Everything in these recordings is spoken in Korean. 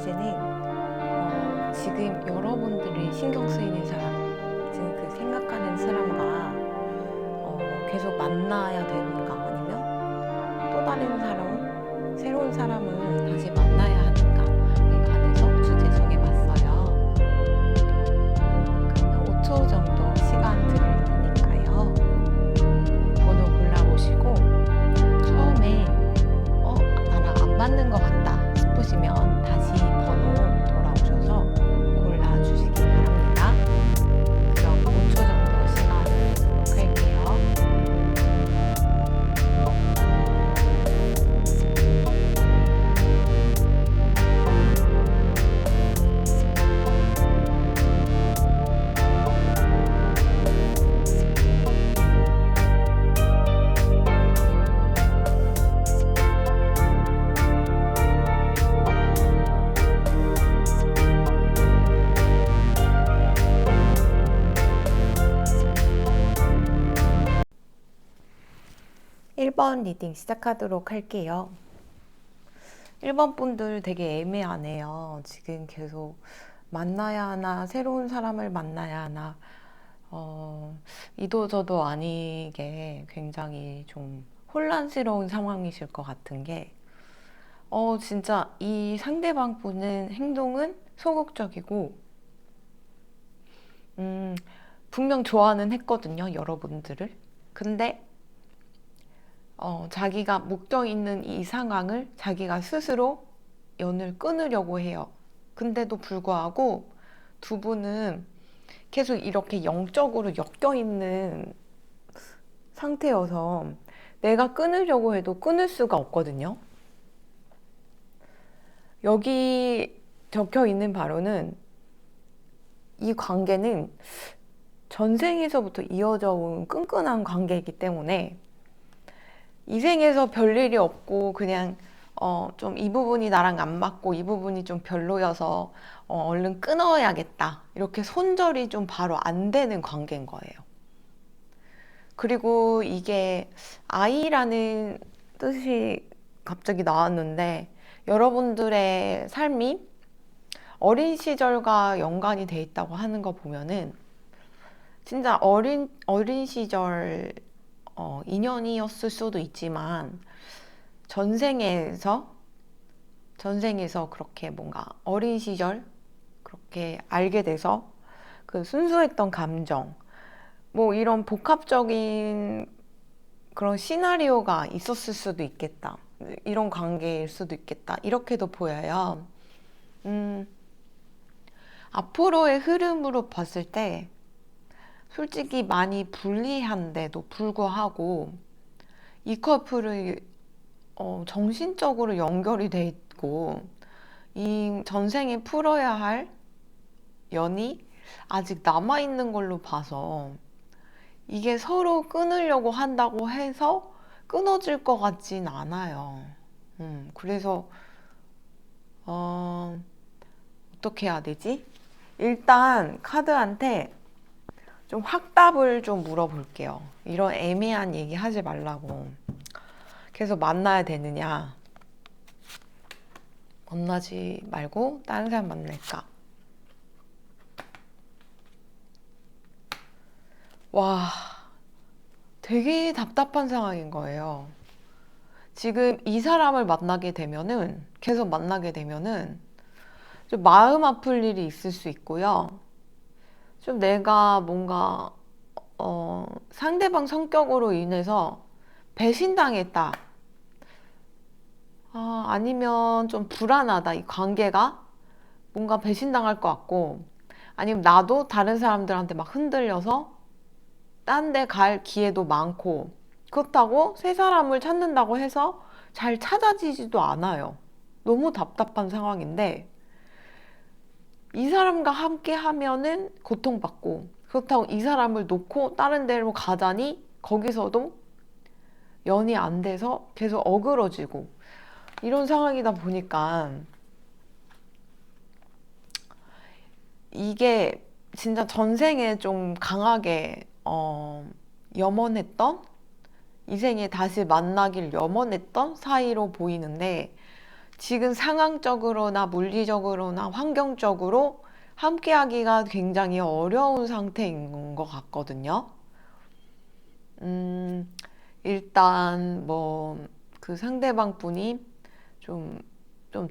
주제는 지금 여러분들이 신경 쓰이는 사람, 지금 그 생각하는 사람과 계속 만나야 되는가, 아니면 또 다른 사람, 새로운 사람을 다시 만나야 하는가에 관해서 주제 정해봤어요. 그러면 5초 정도 시간 드릴 테니까요. 번호 골라보시고 처음에 나랑 안 맞는 것 같다 싶으시면 다시 번호 돌아오셔서 골라주시기 바랍니다. 그럼 5초 정도 시간 드리도록 할게요. 일 번 리딩 시작하도록 할게요. 1번 분들 되게 애매하네요. 지금 계속 만나야 하나, 새로운 사람을 만나야 하나, 이도저도 아니게 굉장히 좀 혼란스러운 상황이실 것 같은 게, 진짜 이 상대방 분은 행동은 소극적이고, 분명 좋아는 했거든요, 여러분들을. 근데 자기가 묶여 있는 이 상황을 자기가 스스로 연을 끊으려고 해요. 근데도 불구하고 두 분은 계속 이렇게 영적으로 엮여 있는 상태여서 내가 끊으려고 해도 끊을 수가 없거든요. 여기 적혀 있는 바로는 이 관계는 전생에서부터 이어져 온 끈끈한 관계이기 때문에 이 생에서 별일이 없고 그냥 좀 이 부분이 나랑 안 맞고 이 부분이 좀 별로여서 얼른 끊어야겠다, 이렇게 손절이 좀 바로 안 되는 관계인 거예요. 그리고 이게 아이라는 뜻이 갑자기 나왔는데, 여러분들의 삶이 어린 시절과 연관이 돼 있다고 하는 거 보면은 진짜 어린 시절 인연이었을 수도 있지만 전생에서 그렇게 뭔가 어린 시절 그렇게 알게 돼서 그 순수했던 감정, 뭐 이런 복합적인 그런 시나리오가 있었을 수도 있겠다, 이런 관계일 수도 있겠다, 이렇게도 보여요. 앞으로의 흐름으로 봤을 때 솔직히 많이 불리한데도 불구하고 이 커플은 정신적으로 연결이 돼 있고 이 전생에 풀어야 할 연이 아직 남아있는 걸로 봐서 이게 서로 끊으려고 한다고 해서 끊어질 것 같진 않아요. 그래서 어떻게 해야 되지? 일단 카드한테 좀 확답을 좀 물어볼게요. 이런 애매한 얘기 하지 말라고. 계속 만나야 되느냐, 만나지 말고 다른 사람 만날까? 와, 되게 답답한 상황인 거예요. 지금 이 사람을 만나게 되면은, 계속 만나게 되면은 좀 마음 아플 일이 있을 수 있고요. 좀 내가 뭔가 상대방 성격으로 인해서 배신당했다, 아니면 좀 불안하다, 이 관계가 뭔가 배신당할 것 같고, 아니면 나도 다른 사람들한테 막 흔들려서 딴 데 갈 기회도 많고, 그렇다고 새 사람을 찾는다고 해서 잘 찾아지지도 않아요. 너무 답답한 상황인데 이 사람과 함께 하면은 고통받고, 그렇다고 이 사람을 놓고 다른 데로 가자니 거기서도 연이 안 돼서 계속 어그러지고, 이런 상황이다 보니까 이게 진짜 전생에 좀 강하게 염원했던, 이 생에 다시 만나길 염원했던 사이로 보이는데, 지금 상황적으로나 물리적으로나 환경적으로 함께하기가 굉장히 어려운 상태인 것 같거든요. 음, 일단 뭐 그 상대방 분이 좀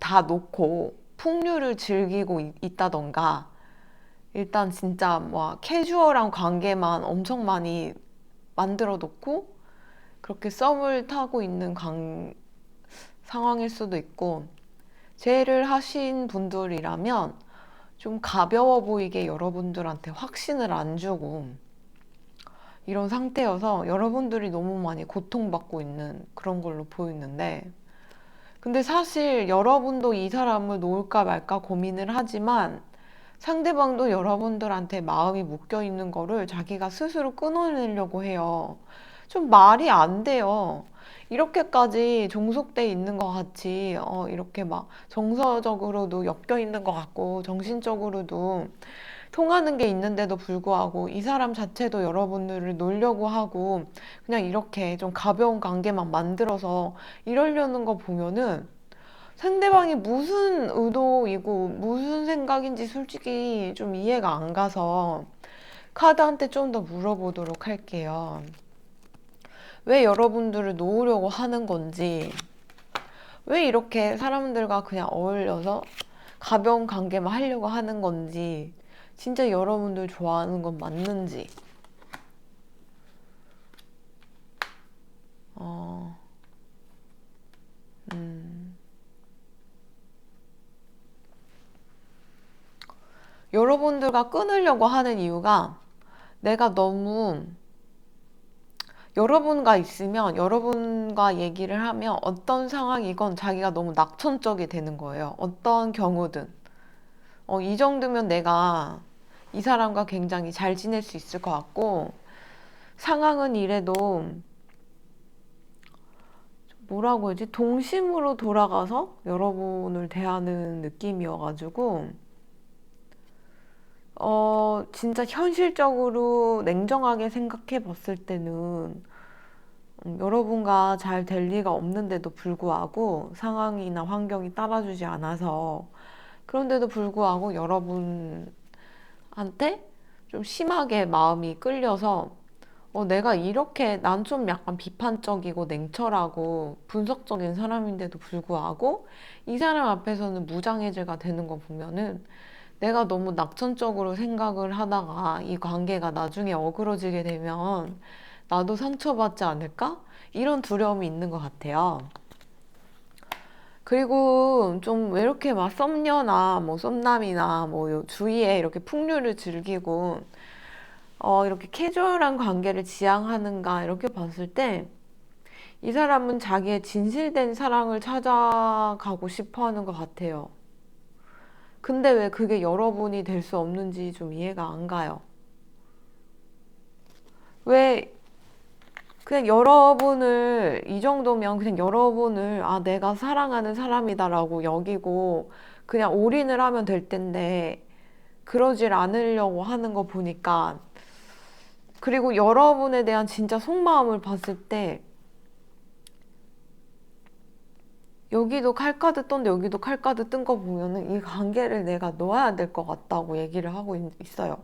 다 놓고 풍류를 즐기고 있다던가, 일단 진짜 뭐 캐주얼한 관계만 엄청 많이 만들어 놓고 그렇게 썸을 타고 있는 상황일 수도 있고, 제의를 하신 분들이라면 좀 가벼워 보이게 여러분들한테 확신을 안 주고 이런 상태여서 여러분들이 너무 많이 고통받고 있는 그런 걸로 보이는데, 근데 사실 여러분도 이 사람을 놓을까 말까 고민을 하지만 상대방도 여러분들한테 마음이 묶여 있는 거를 자기가 스스로 끊어내려고 해요. 좀 말이 안 돼요. 이렇게까지 종속돼 있는 것 같이, 이렇게 막 정서적으로도 엮여 있는 것 같고, 정신적으로도 통하는 게 있는데도 불구하고 이 사람 자체도 여러분들을 놀려고 하고 그냥 이렇게 좀 가벼운 관계만 만들어서 이러려는 거 보면은 상대방이 무슨 의도이고 무슨 생각인지 솔직히 좀 이해가 안 가서 카드한테 좀 더 물어보도록 할게요. 왜 여러분들을 놓으려고 하는 건지, 왜 이렇게 사람들과 그냥 어울려서 가벼운 관계만 하려고 하는 건지, 진짜 여러분들 좋아하는 건 맞는지. 어, 여러분들과 끊으려고 하는 이유가, 내가 너무 여러분과 있으면 여러분과 얘기를 하면 어떤 상황이건 자기가 너무 낙천적이 되는 거예요. 어떤 경우든. 이 정도면 내가 이 사람과 굉장히 잘 지낼 수 있을 것 같고, 상황은 이래도 뭐라고 해야지? 동심으로 돌아가서 여러분을 대하는 느낌이어가지고, 진짜 현실적으로 냉정하게 생각해 봤을 때는 여러분과 잘 될 리가 없는데도 불구하고 상황이나 환경이 따라주지 않아서, 그런데도 불구하고 여러분한테 좀 심하게 마음이 끌려서, 내가 이렇게 난 좀 약간 비판적이고 냉철하고 분석적인 사람인데도 불구하고 이 사람 앞에서는 무장해제가 되는 거 보면은 내가 너무 낙천적으로 생각을 하다가 이 관계가 나중에 어그러지게 되면 나도 상처받지 않을까? 이런 두려움이 있는 것 같아요. 그리고 좀 왜 이렇게 막 썸녀나 뭐 썸남이나 뭐 주위에 이렇게 풍류를 즐기고 이렇게 캐주얼한 관계를 지향하는가 이렇게 봤을 때 이 사람은 자기의 진실된 사랑을 찾아가고 싶어 하는 것 같아요. 근데 왜 그게 여러분이 될 수 없는지 좀 이해가 안 가요. 왜 그냥 여러분을, 이 정도면 그냥 여러분을 내가 사랑하는 사람이다라고 여기고 그냥 올인을 하면 될 텐데 그러질 않으려고 하는 거 보니까, 그리고 여러분에 대한 진짜 속마음을 봤을 때 여기도 칼카드 떴는데 여기도 칼카드 뜬 거 보면은 이 관계를 내가 놓아야 될 것 같다고 얘기를 하고 있어요.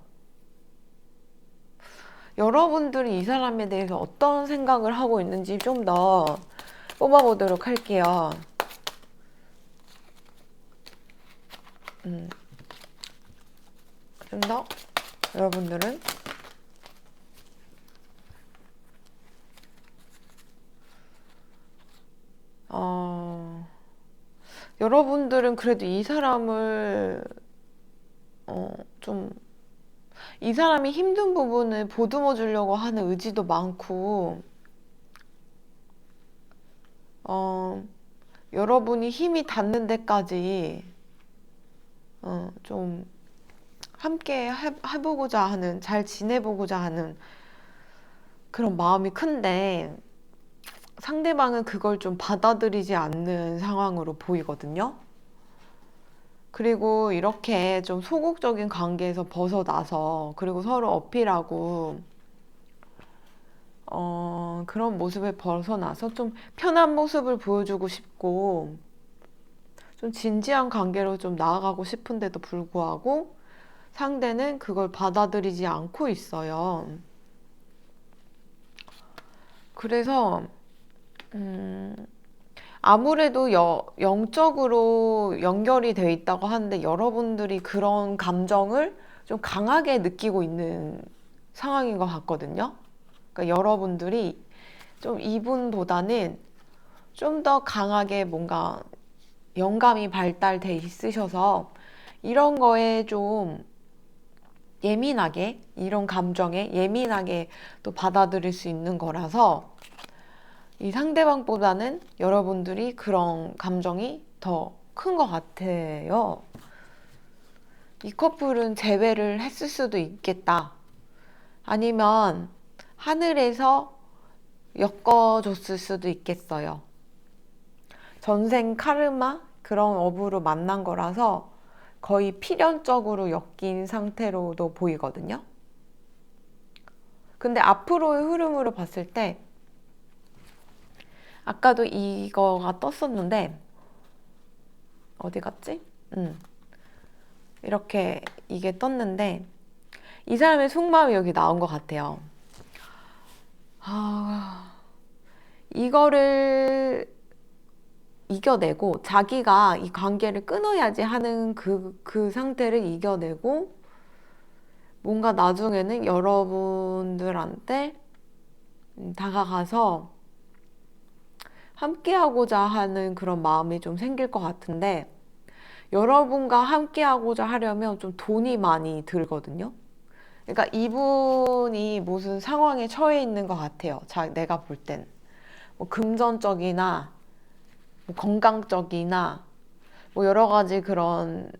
여러분들이 이 사람에 대해서 어떤 생각을 하고 있는지 좀 더 뽑아보도록 할게요. 좀 더 여러분들은 여러분들은 그래도 이 사람을 좀, 이 사람이 힘든 부분을 보듬어 주려고 하는 의지도 많고, 여러분이 힘이 닿는 데까지 좀 함께 해보고자 하는, 잘 지내보고자 하는 그런 마음이 큰데, 상대방은 그걸 좀 받아들이지 않는 상황으로 보이거든요. 그리고 이렇게 좀 소극적인 관계에서 벗어나서, 그리고 서로 어필하고, 그런 모습을 벗어나서 좀 편한 모습을 보여주고 싶고, 좀 진지한 관계로 좀 나아가고 싶은데도 불구하고 상대는 그걸 받아들이지 않고 있어요. 그래서 아무래도 영적으로 연결이 되어 있다고 하는데 여러분들이 그런 감정을 좀 강하게 느끼고 있는 상황인 것 같거든요. 그러니까 여러분들이 좀 이분보다는 좀 더 강하게 뭔가 영감이 발달돼 있으셔서 이런 거에 좀 예민하게, 이런 감정에 예민하게 또 받아들일 수 있는 거라서 이 상대방보다는 여러분들이 그런 감정이 더 큰 것 같아요. 이 커플은 재회를 했을 수도 있겠다. 아니면 하늘에서 엮어줬을 수도 있겠어요. 전생 카르마 그런 업으로 만난 거라서 거의 필연적으로 엮인 상태로도 보이거든요. 근데 앞으로의 흐름으로 봤을 때 아까도 이거가 떴었는데 어디 갔지? 이렇게 이게 떴는데 이 사람의 속마음이 여기 나온 것 같아요. 이거를 이겨내고 자기가 이 관계를 끊어야지 하는 그 상태를 이겨내고 뭔가 나중에는 여러분들한테 다가가서 함께하고자 하는 그런 마음이 좀 생길 것 같은데 여러분과 함께하고자 하려면 좀 돈이 많이 들거든요. 그러니까 이분이 무슨 상황에 처해 있는 것 같아요. 내가 볼 땐. 뭐 금전적이나 뭐 건강적이나 뭐 여러 가지 그런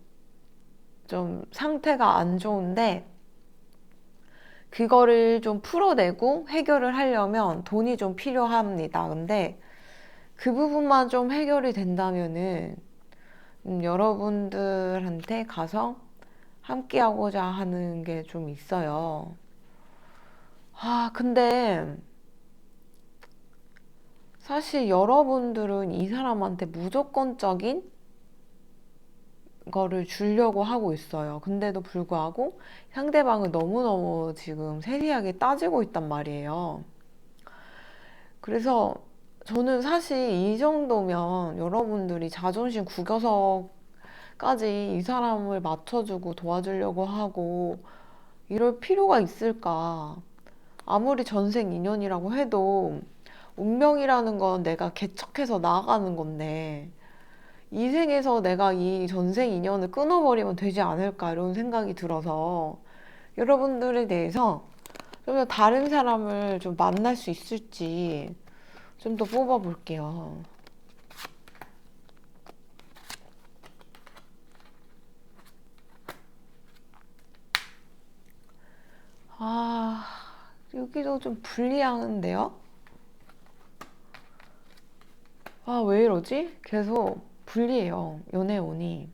좀 상태가 안 좋은데 그거를 좀 풀어내고 해결을 하려면 돈이 좀 필요합니다. 근데 그 부분만 좀 해결이 된다면은 여러분들한테 가서 함께 하고자 하는 게 좀 있어요. 근데 사실 여러분들은 이 사람한테 무조건적인 거를 주려고 하고 있어요. 근데도 불구하고 상대방을 너무너무 지금 세세하게 따지고 있단 말이에요. 그래서 저는 사실 이 정도면 여러분들이 자존심 구겨서까지 이 사람을 맞춰주고 도와주려고 하고 이럴 필요가 있을까? 아무리 전생 인연이라고 해도 운명이라는 건 내가 개척해서 나아가는 건데 이 생에서 내가 이 전생 인연을 끊어버리면 되지 않을까 이런 생각이 들어서 여러분들에 대해서 좀 더 다른 사람을 좀 만날 수 있을지 좀 더 뽑아볼게요. 여기도 좀 불리한데요? 왜 이러지? 계속 불리해요. 연애운이.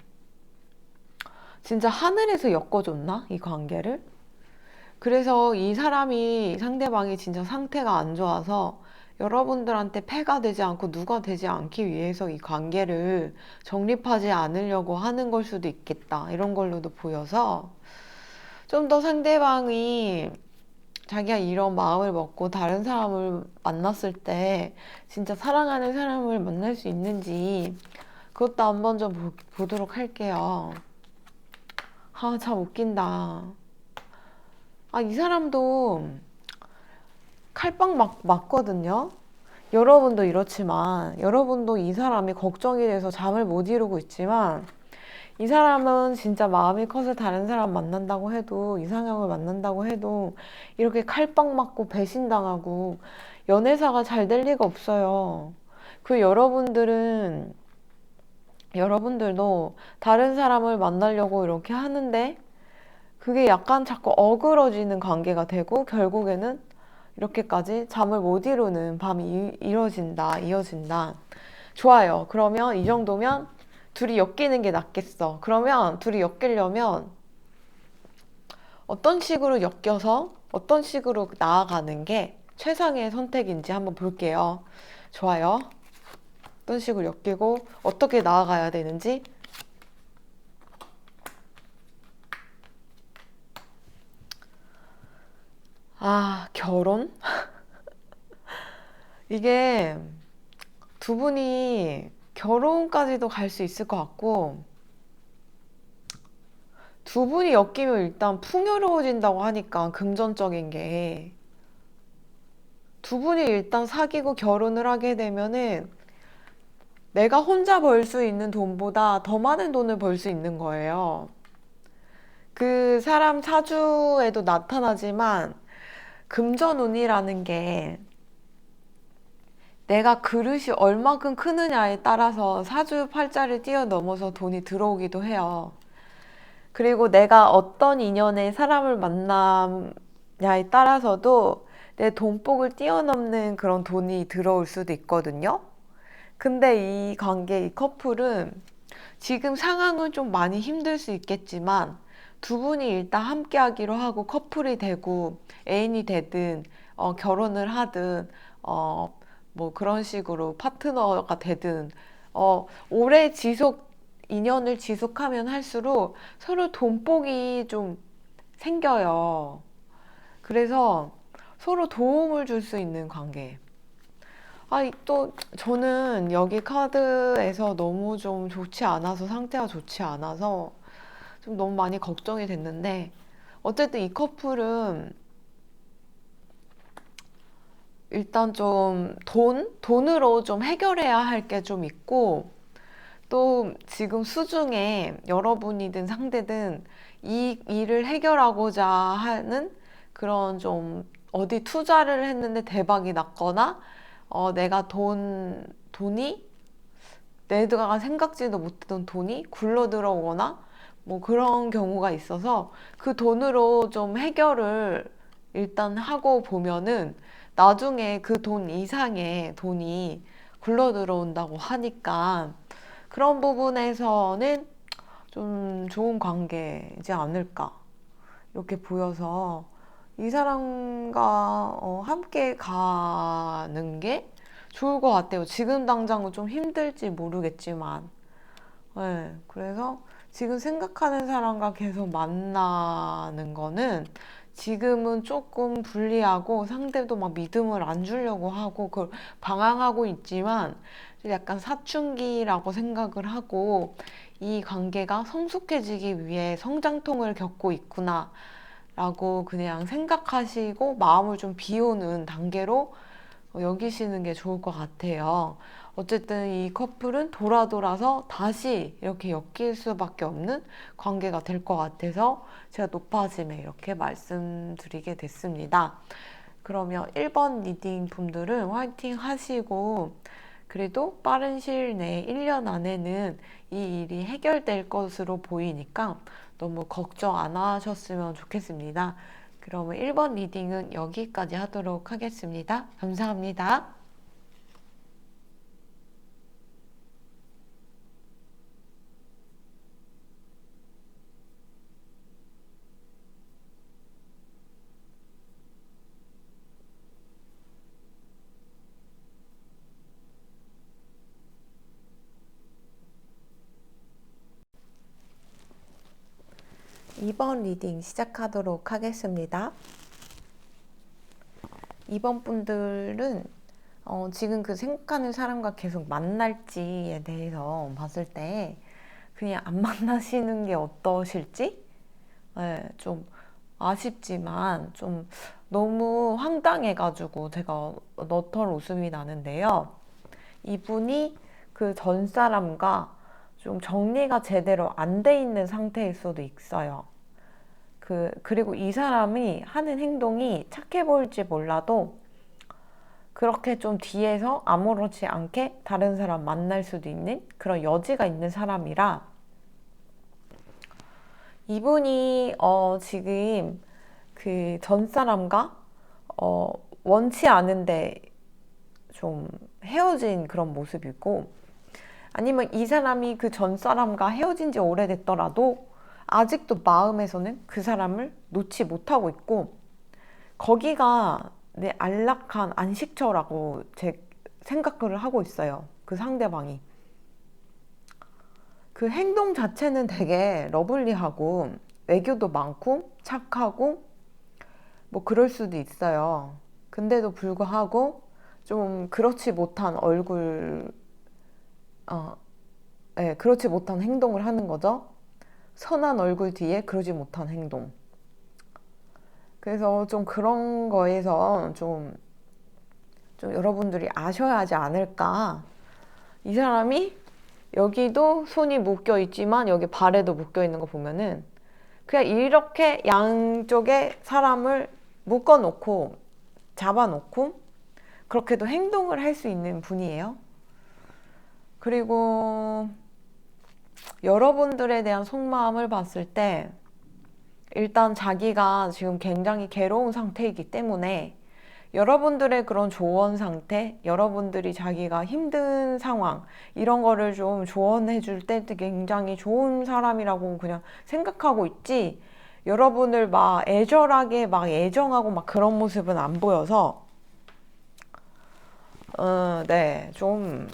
진짜 하늘에서 엮어줬나? 이 관계를? 그래서 이 상대방이 진짜 상태가 안 좋아서 여러분들한테 폐가 되지 않고 누가 되지 않기 위해서 이 관계를 정립하지 않으려고 하는 걸 수도 있겠다. 이런 걸로도 보여서 좀 더 상대방이 자기가 이런 마음을 먹고 다른 사람을 만났을 때 진짜 사랑하는 사람을 만날 수 있는지 그것도 한번 좀 보도록 할게요. 참 웃긴다. 이 사람도 칼빵 맞거든요. 여러분도 이렇지만 여러분도 이 사람이 걱정이 돼서 잠을 못 이루고 있지만 이 사람은 진짜 마음이 커서 다른 사람 만난다고 해도 이상형을 만난다고 해도 이렇게 칼빵 맞고 배신당하고 연애사가 잘 될 리가 없어요. 여러분들도 다른 사람을 만나려고 이렇게 하는데 그게 약간 자꾸 어그러지는 관계가 되고 결국에는 이렇게까지 잠을 못 이루는 밤이 이어진다. 좋아요. 그러면 이 정도면 둘이 엮이는 게 낫겠어. 그러면 둘이 엮이려면 어떤 식으로 엮여서 어떤 식으로 나아가는 게 최상의 선택인지 한번 볼게요. 좋아요. 어떤 식으로 엮이고 어떻게 나아가야 되는지. 결혼? 이게 두 분이 결혼까지도 갈 수 있을 것 같고, 두 분이 엮이면 일단 풍요로워진다고 하니까 금전적인 게, 두 분이 일단 사귀고 결혼을 하게 되면은 내가 혼자 벌 수 있는 돈보다 더 많은 돈을 벌 수 있는 거예요. 그 사람 사주에도 나타나지만 금전운이라는 게 내가 그릇이 얼마큼 크느냐에 따라서 사주 팔자를 뛰어넘어서 돈이 들어오기도 해요. 그리고 내가 어떤 인연의 사람을 만나냐에 따라서도 내 돈복을 뛰어넘는 그런 돈이 들어올 수도 있거든요. 근데 이 관계, 이 커플은 지금 상황은 좀 많이 힘들 수 있겠지만 두 분이 일단 함께 하기로 하고 커플이 되고 애인이 되든 결혼을 하든 뭐 그런 식으로 파트너가 되든 오래 인연을 지속하면 할수록 서로 돈복이 좀 생겨요. 그래서 서로 도움을 줄 수 있는 관계. 또 저는 여기 카드에서 너무 좀 좋지 않아서, 상태가 좋지 않아서 좀 너무 많이 걱정이 됐는데, 어쨌든 이 커플은 일단 좀 돈으로 좀 해결해야 할 게 좀 있고, 또 지금 수중에 여러분이든 상대든 이 일을 해결하고자 하는 그런 좀 어디 투자를 했는데 대박이 났거나 내가 돈이 내가 생각지도 못했던 돈이 굴러 들어오거나 뭐 그런 경우가 있어서 그 돈으로 좀 해결을 일단 하고 보면은 나중에 그 돈 이상의 돈이 굴러 들어온다고 하니까 그런 부분에서는 좀 좋은 관계이지 않을까 이렇게 보여서 이 사람과 함께 가는 게 좋을 것 같아요. 지금 당장은 좀 힘들지 모르겠지만, 네, 그래서 지금 생각하는 사람과 계속 만나는 거는 지금은 조금 불리하고 상대도 막 믿음을 안 주려고 하고 그걸 방황하고 있지만 약간 사춘기라고 생각을 하고 이 관계가 성숙해지기 위해 성장통을 겪고 있구나 라고 그냥 생각하시고 마음을 좀 비우는 단계로 여기시는 게 좋을 것 같아요. 어쨌든 이 커플은 돌아서 다시 이렇게 엮일 수밖에 없는 관계가 될 것 같아서 제가 높아짐에 이렇게 말씀드리게 됐습니다. 그러면 1번 리딩 분들은 화이팅 하시고 그래도 빠른 시일 내에 1년 안에는 이 일이 해결될 것으로 보이니까 너무 걱정 안 하셨으면 좋겠습니다. 그러면 1번 리딩은 여기까지 하도록 하겠습니다. 감사합니다. 2번 리딩 시작하도록 하겠습니다. 2번 분들은 지금 그 생각하는 사람과 계속 만날지에 대해서 봤을 때 그냥 안 만나시는 게 어떠실지? 네, 좀 아쉽지만 좀 너무 황당해가지고 제가 너털 웃음이 나는데요. 이분이 그 전 사람과 좀 정리가 제대로 안 돼 있는 상태일 수도 있어요. 그리고 이 사람이 하는 행동이 착해 보일지 몰라도 그렇게 좀 뒤에서 아무렇지 않게 다른 사람 만날 수도 있는 그런 여지가 있는 사람이라 이분이 지금 그 전 사람과 원치 않은데 좀 헤어진 그런 모습이고 아니면 이 사람이 그 전 사람과 헤어진 지 오래됐더라도 아직도 마음에서는 그 사람을 놓지 못하고 있고 거기가 내 안락한 안식처라고 생각을 하고 있어요. 그 상대방이. 그 행동 자체는 되게 러블리하고 애교도 많고 착하고 뭐 그럴 수도 있어요. 근데도 불구하고 좀 그렇지 못한 얼굴, 어, 네, 그렇지 못한 행동을 하는 거죠. 선한 얼굴 뒤에 그러지 못한 행동. 그래서 좀 그런 거에서 좀 여러분들이 아셔야 하지 않을까. 이 사람이 여기도 손이 묶여 있지만 여기 발에도 묶여 있는 거 보면은 그냥 이렇게 양쪽에 사람을 묶어 놓고 잡아 놓고 그렇게도 행동을 할 수 있는 분이에요. 그리고 여러분들에 대한 속마음을 봤을 때 일단 자기가 지금 굉장히 괴로운 상태이기 때문에 여러분들의 그런 조언 상태, 여러분들이 자기가 힘든 상황, 이런 거를 좀 조언해 줄 때 굉장히 좋은 사람이라고 그냥 생각하고 있지, 여러분을 막 애절하게 막 애정하고 막 그런 모습은 안 보여서, 네, 좀,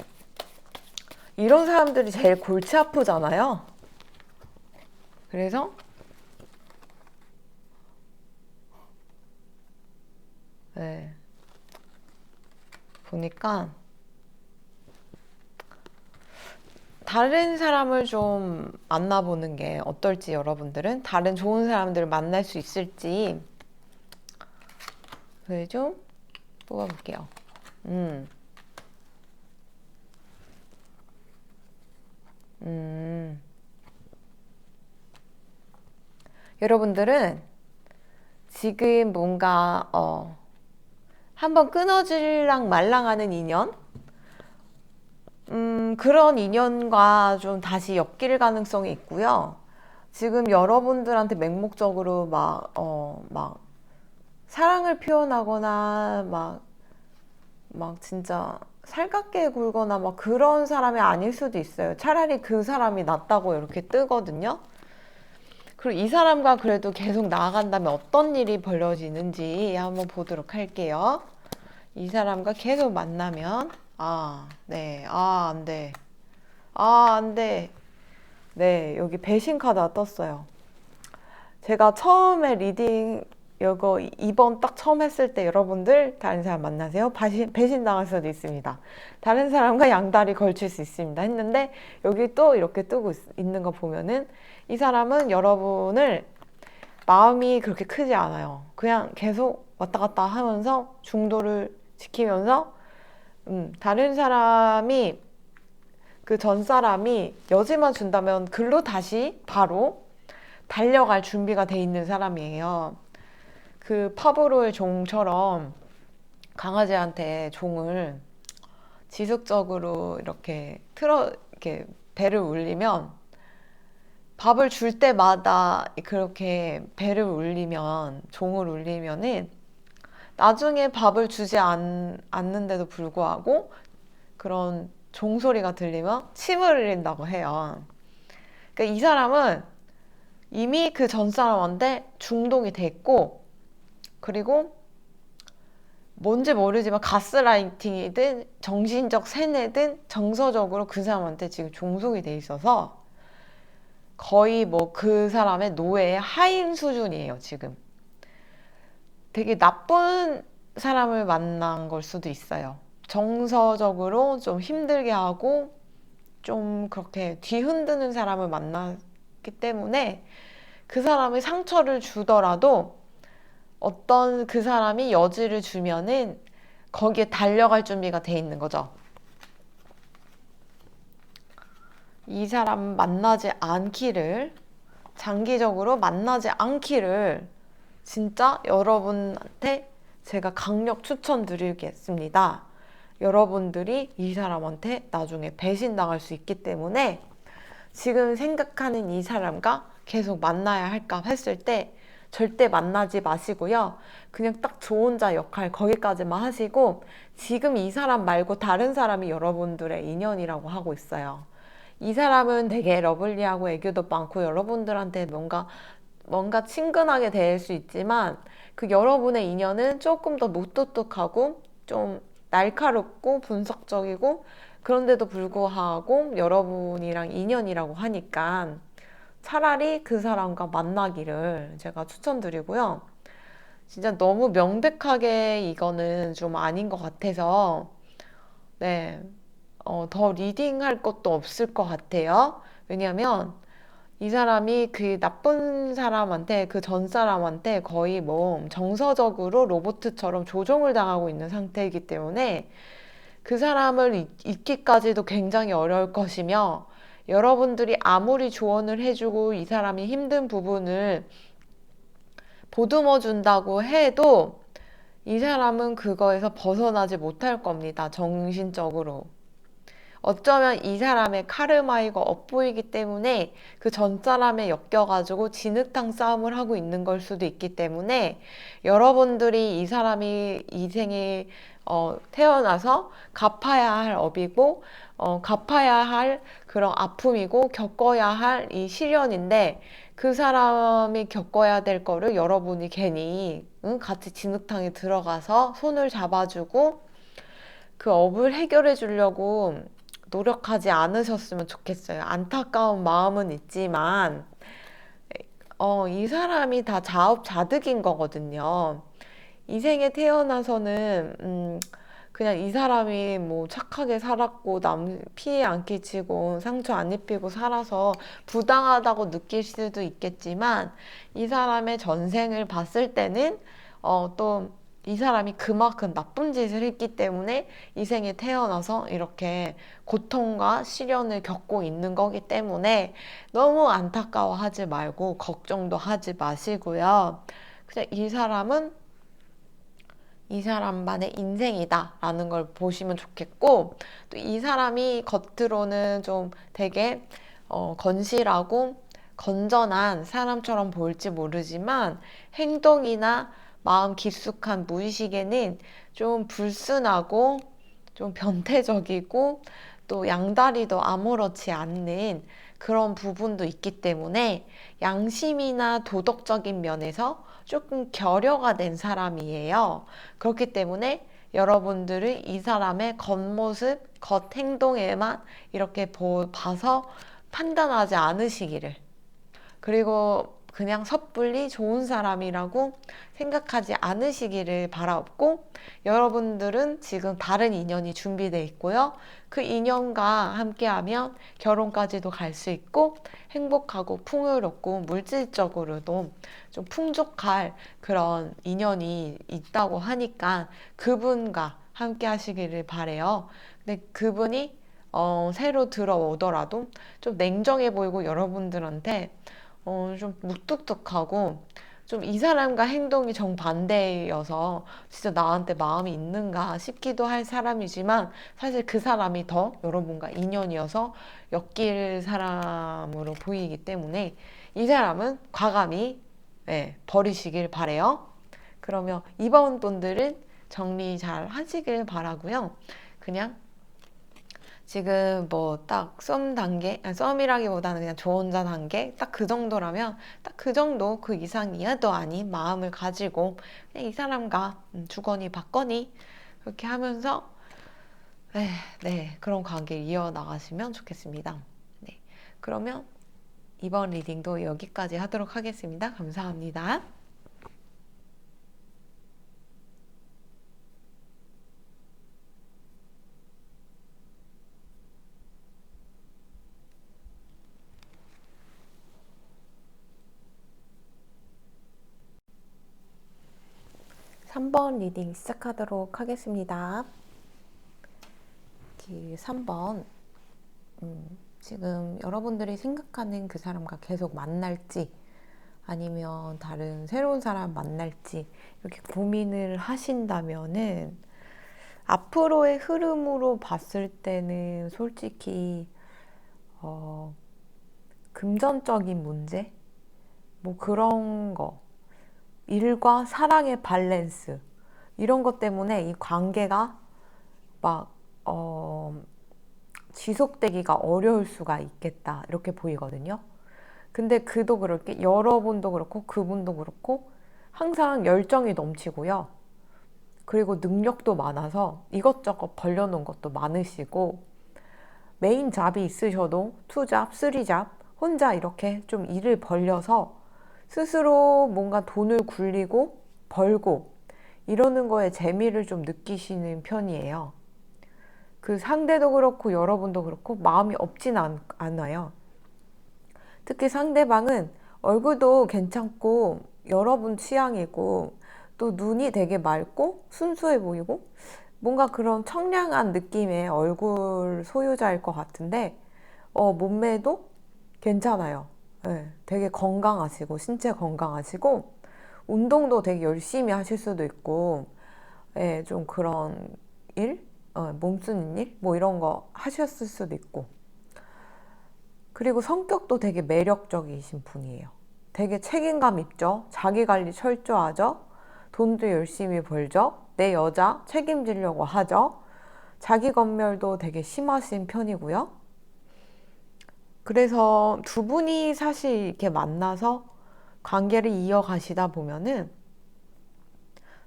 이런 사람들이 제일 골치 아프잖아요. 그래서, 네, 보니까, 다른 사람을 좀 만나보는 게 어떨지, 여러분들은 다른 좋은 사람들을 만날 수 있을지 그래 좀 뽑아볼게요. 음, 음. 여러분들은 지금 뭔가 한번 끊어질랑 말랑하는 인연, 그런 인연과 좀 다시 엮일 가능성이 있고요. 지금 여러분들한테 맹목적으로 막 사랑을 표현하거나 막 진짜 살갑게 굴거나 막 그런 사람이 아닐 수도 있어요. 차라리 그 사람이 낫다고 이렇게 뜨거든요. 그리고 이 사람과 그래도 계속 나아간다면 어떤 일이 벌어지는지 한번 보도록 할게요. 이 사람과 계속 만나면, 네, 안 돼. 안 돼. 네, 여기 배신 카드가 떴어요. 제가 처음에 리딩 이거 2번 딱 처음 했을 때 여러분들 다른 사람 만나세요? 배신 당할 수도 있습니다. 다른 사람과 양다리 걸칠 수 있습니다. 했는데 여기 또 이렇게 뜨고 있는 거 보면은 이 사람은 여러분을 마음이 그렇게 크지 않아요. 그냥 계속 왔다 갔다 하면서 중도를 지키면서 다른 사람이 그 전 사람이 여지만 준다면 글로 다시 바로 달려갈 준비가 돼 있는 사람이에요. 그 파브로의 종처럼 강아지한테 종을 지속적으로 이렇게 배를 울리면 밥을 줄 때마다 그렇게 배를 울리면 종을 울리면은 나중에 밥을 주지 않는데도 불구하고 그런 종소리가 들리면 침을 흘린다고 해요. 그러니까 이 사람은 이미 그 전 사람한테 중독이 됐고, 그리고 뭔지 모르지만 가스라이팅이든 정신적 세뇌든 정서적으로 그 사람한테 지금 종속이 돼 있어서 거의 뭐 그 사람의 노예의 하인 수준이에요, 지금. 되게 나쁜 사람을 만난 걸 수도 있어요. 정서적으로 좀 힘들게 하고 좀 그렇게 뒤흔드는 사람을 만났기 때문에 그 사람이 상처를 주더라도 어떤 그 사람이 여지를 주면은 거기에 달려갈 준비가 돼 있는 거죠. 이 사람 만나지 않기를, 장기적으로 만나지 않기를 진짜 여러분한테 제가 강력 추천드리겠습니다. 여러분들이 이 사람한테 나중에 배신당할 수 있기 때문에 지금 생각하는 이 사람과 계속 만나야 할까 했을 때 절대 만나지 마시고요. 그냥 딱 저 혼자 역할 거기까지만 하시고 지금 이 사람 말고 다른 사람이 여러분들의 인연이라고 하고 있어요. 이 사람은 되게 러블리하고 애교도 많고 여러분들한테 뭔가 친근하게 대할 수 있지만 그 여러분의 인연은 조금 더 무뚝뚝하고 좀 날카롭고 분석적이고 그런데도 불구하고 여러분이랑 인연이라고 하니까 차라리 그 사람과 만나기를 제가 추천드리고요. 진짜 너무 명백하게 이거는 좀 아닌 것 같아서 네, 더 리딩할 것도 없을 것 같아요. 왜냐면 이 사람이 그 나쁜 사람한테, 그 전 사람한테 거의 뭐 정서적으로 로봇처럼 조종을 당하고 있는 상태이기 때문에 그 사람을 잊기까지도 굉장히 어려울 것이며, 여러분들이 아무리 조언을 해주고 이 사람이 힘든 부분을 보듬어 준다고 해도 이 사람은 그거에서 벗어나지 못할 겁니다. 정신적으로. 어쩌면 이 사람의 카르마이가 엇보이기 때문에 그 전 사람에 엮여가지고 진흙탕 싸움을 하고 있는 걸 수도 있기 때문에 여러분들이 이 사람이 이 생에 태어나서 갚아야 할 업이고 갚아야 할 그런 아픔이고 겪어야 할 이 시련인데 그 사람이 겪어야 될 거를 여러분이 괜히 같이 진흙탕에 들어가서 손을 잡아주고 그 업을 해결해 주려고 노력하지 않으셨으면 좋겠어요. 안타까운 마음은 있지만, 이 사람이 다 자업자득인 거거든요. 이 생에 태어나서는, 그냥 이 사람이 뭐 착하게 살았고, 남 피해 안 끼치고, 상처 안 입히고 살아서 부당하다고 느낄 수도 있겠지만, 이 사람의 전생을 봤을 때는, 또, 이 사람이 그만큼 나쁜 짓을 했기 때문에 이 생에 태어나서 이렇게 고통과 시련을 겪고 있는 거기 때문에 너무 안타까워하지 말고 걱정도 하지 마시고요. 그냥 이 사람은 이 사람만의 인생이다 라는 걸 보시면 좋겠고, 또 이 사람이 겉으로는 좀 되게 건실하고 건전한 사람처럼 보일지 모르지만 행동이나 마음 깊숙한 무의식에는 좀 불순하고 좀 변태적이고 또 양다리도 아무렇지 않는 그런 부분도 있기 때문에 양심이나 도덕적인 면에서 조금 결여가 된 사람이에요. 그렇기 때문에 여러분들은 이 사람의 겉모습, 겉행동에만 이렇게 봐서 판단하지 않으시기를. 그리고 그냥 섣불리 좋은 사람이라고 생각하지 않으시기를 바라옵고, 여러분들은 지금 다른 인연이 준비되어 있고요. 그 인연과 함께하면 결혼까지도 갈 수 있고 행복하고 풍요롭고 물질적으로도 좀 풍족할 그런 인연이 있다고 하니까 그분과 함께 하시기를 바래요. 근데 그분이 새로 들어오더라도 좀 냉정해 보이고 여러분들한테 좀 무뚝뚝하고 좀 이 사람과 행동이 정반대여서 진짜 나한테 마음이 있는가 싶기도 할 사람이지만 사실 그 사람이 더 여러분과 인연이어서 엮일 사람으로 보이기 때문에 이 사람은 과감히 버리시길 바래요. 그러면 이번 분들은 정리 잘 하시길 바라고요. 그냥 지금 뭐 딱 썸 단계, 아니, 썸이라기보다는 그냥 좋은자 단계, 딱 그 정도라면 딱 그 정도 그 이상이어도 아닌 마음을 가지고 그냥 이 사람과 주거니 받거니 그렇게 하면서 네, 그런 관계를 이어나가시면 좋겠습니다. 네, 그러면 이번 리딩도 여기까지 하도록 하겠습니다. 감사합니다. 3번 리딩 시작하도록 하겠습니다. 3번 지금 여러분들이 생각하는 그 사람과 계속 만날지 아니면 다른 새로운 사람 만날지 이렇게 고민을 하신다면은 앞으로의 흐름으로 봤을 때는 솔직히 금전적인 문제? 뭐 그런 거, 일과 사랑의 밸런스 이런 것 때문에 이 관계가 막 지속되기가 어려울 수가 있겠다 이렇게 보이거든요. 근데 그도 그렇게 여러분도 그렇고 그분도 그렇고 항상 열정이 넘치고요. 그리고 능력도 많아서 이것저것 벌려놓은 것도 많으시고, 메인 잡이 있으셔도 2잡, 3잡 혼자 이렇게 좀 일을 벌려서 스스로 뭔가 돈을 굴리고 벌고 이러는 거에 재미를 좀 느끼시는 편이에요. 그 상대도 그렇고 여러분도 그렇고 마음이 없진 않아요. 특히 상대방은 얼굴도 괜찮고 여러분 취향이고 또 눈이 되게 맑고 순수해 보이고 뭔가 그런 청량한 느낌의 얼굴 소유자일 것 같은데 몸매도 괜찮아요. 네, 되게 건강하시고 신체 건강하시고 운동도 되게 열심히 하실 수도 있고 예, 좀 그런 일? 몸 쓰는 일? 뭐 이런 거 하셨을 수도 있고 그리고 성격도 되게 매력적이신 분이에요. 되게 책임감 있죠? 자기 관리 철저하죠? 돈도 열심히 벌죠? 내 여자 책임지려고 하죠? 자기 검열도 되게 심하신 편이고요. 그래서 두 분이 사실 이렇게 만나서 관계를 이어가시다 보면은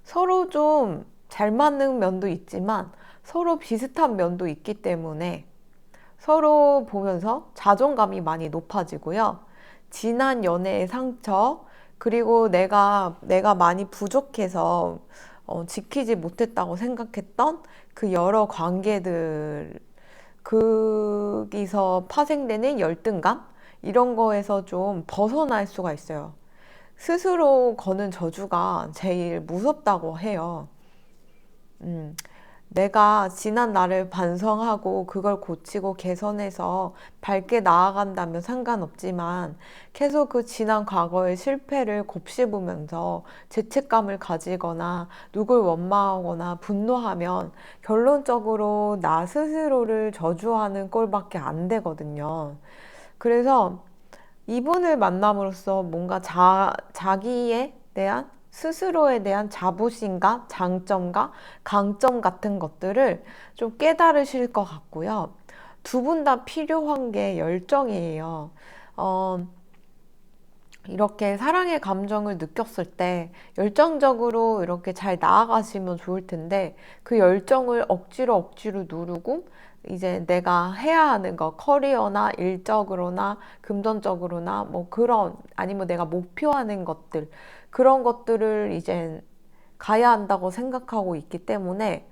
서로 좀 잘 맞는 면도 있지만 서로 비슷한 면도 있기 때문에 서로 보면서 자존감이 많이 높아지고요. 지난 연애의 상처, 그리고 내가 많이 부족해서 지키지 못했다고 생각했던 그 여러 관계들, 거기서 파생되는 열등감? 이런 거에서 좀 벗어날 수가 있어요. 스스로 거는 저주가 제일 무섭다고 해요. 음, 내가 지난 나를 반성하고 그걸 고치고 개선해서 밝게 나아간다면 상관없지만 계속 그 지난 과거의 실패를 곱씹으면서 죄책감을 가지거나 누굴 원망하거나 분노하면 결론적으로 나 스스로를 저주하는 꼴밖에 안 되거든요. 그래서 이분을 만남으로써 뭔가 자기에 대한 스스로에 대한 자부심과 장점과 강점 같은 것들을 좀 깨달으실 것 같고요. 두 분 다 필요한 게 열정이에요. 어, 이렇게 사랑의 감정을 느꼈을 때 열정적으로 이렇게 잘 나아가시면 좋을 텐데 그 열정을 억지로 누르고 이제 내가 해야 하는 거 커리어나 일적으로나 금전적으로나 뭐 그런 아니면 내가 목표하는 것들 그런 것들을 이제 가야 한다고 생각하고 있기 때문에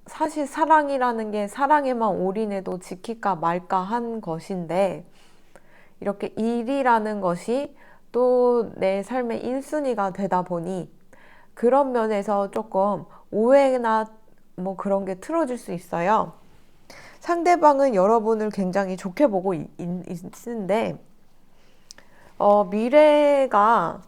사실 사랑이라는 게 사랑에만 올인해도 지킬까 말까 한 것인데 이렇게 일이라는 것이 또 내 삶의 1순위가 되다 보니 그런 면에서 조금 오해나 뭐 그런 게 틀어질 수 있어요. 상대방은 여러분을 굉장히 좋게 보고 있는데 미래가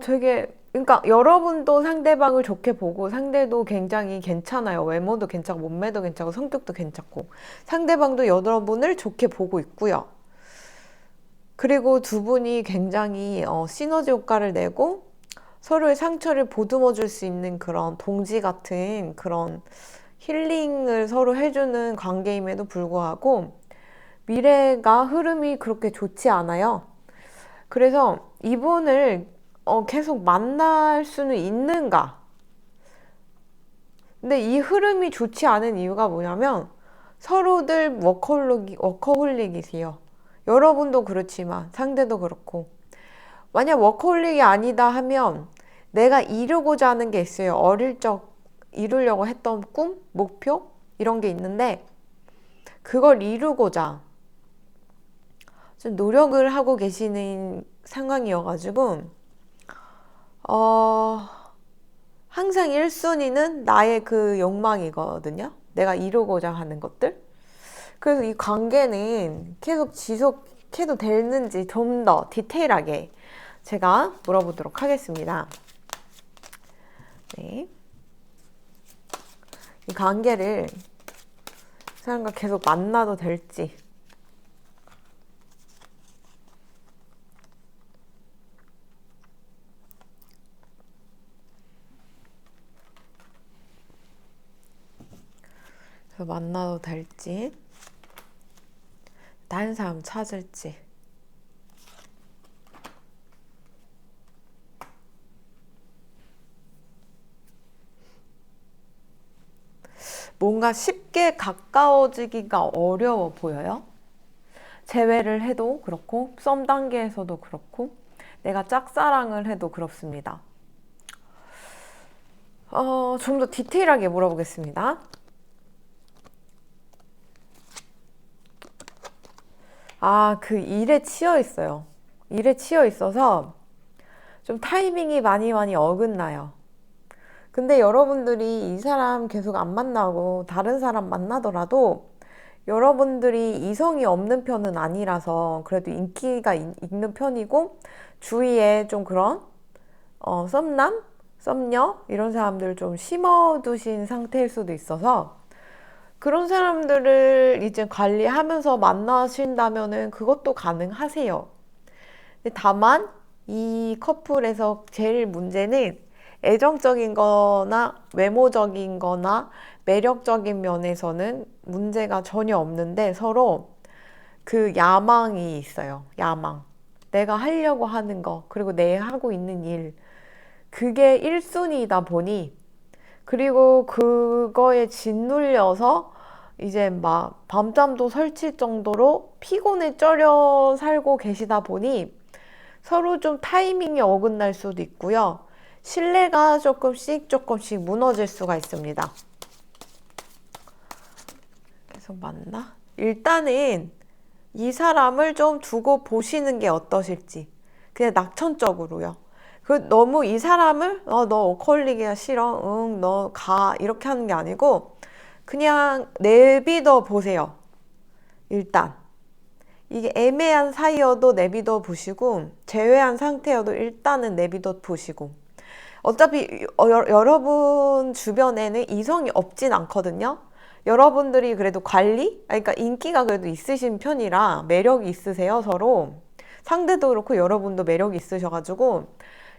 되게 그러니까 여러분도 상대방을 좋게 보고 상대도 굉장히 괜찮아요. 외모도 괜찮고 몸매도 괜찮고 성격도 괜찮고 상대방도 여러분을 좋게 보고 있고요. 그리고 두 분이 굉장히 시너지 효과를 내고 서로의 상처를 보듬어 줄 수 있는 그런 동지 같은 그런 힐링을 서로 해주는 관계임에도 불구하고 미래가 흐름이 그렇게 좋지 않아요. 그래서 이분을 계속 만날 수는 있는가? 근데 이 흐름이 좋지 않은 이유가 뭐냐면 서로들 워커홀릭이세요. 여러분도 그렇지만 상대도 그렇고 만약 워커홀릭이 아니다 하면 내가 이루고자 하는 게 있어요. 어릴 적 이루려고 했던 꿈, 목표 이런 게 있는데 그걸 이루고자 좀 노력을 하고 계시는 상황이어가지고 항상 1순위는 나의 그 욕망이거든요. 내가 이루고자 하는 것들. 그래서 이 관계는 계속 지속해도 되는지 좀 더 디테일하게 제가 물어보도록 하겠습니다. 네. 이 관계를 그 사람과 계속 만나도 될지 만나도 될지 다른 사람 찾을지 뭔가 쉽게 가까워지기가 어려워 보여요? 재회를 해도 그렇고, 썸 단계에서도 그렇고, 내가 짝사랑을 해도 그렇습니다. 좀 더 디테일하게 물어보겠습니다. 그 일에 치여 있어요. 일에 치여 있어서 좀 타이밍이 많이 어긋나요. 근데 여러분들이 이 사람 계속 안 만나고 다른 사람 만나더라도 여러분들이 이성이 없는 편은 아니라서 그래도 인기가 있는 편이고 주위에 좀 그런 썸남, 썸녀 이런 사람들 좀 심어두신 상태일 수도 있어서 그런 사람들을 이제 관리하면서 만나신다면은 그것도 가능하세요. 근데 다만 이 커플에서 제일 문제는 애정적인 거나 외모적인 거나 매력적인 면에서는 문제가 전혀 없는데 서로 그 야망이 있어요. 야망. 내가 하려고 하는 거, 그리고 내 하고 있는 일. 그게 1순위다 보니, 그리고 그거에 짓눌려서 이제 막 밤잠도 설칠 정도로 피곤에 쩔여 살고 계시다 보니 서로 좀 타이밍이 어긋날 수도 있고요. 신뢰가 조금씩 무너질 수가 있습니다. 계속 맞나? 일단은 이 사람을 좀 두고 보시는 게 어떠실지. 그냥 낙천적으로요. 너무 이 사람을 너 엇갈리기가 싫어. 응, 너 가. 이렇게 하는 게 아니고 그냥 내비둬 보세요. 일단. 이게 애매한 사이여도 내비둬 보시고 제외한 상태여도 일단은 내비둬 보시고 어차피 여러분 주변에는 이성이 없진 않거든요. 여러분들이 그래도 그러니까 인기가 그래도 있으신 편이라 매력이 있으세요, 서로. 상대도 그렇고 여러분도 매력이 있으셔가지고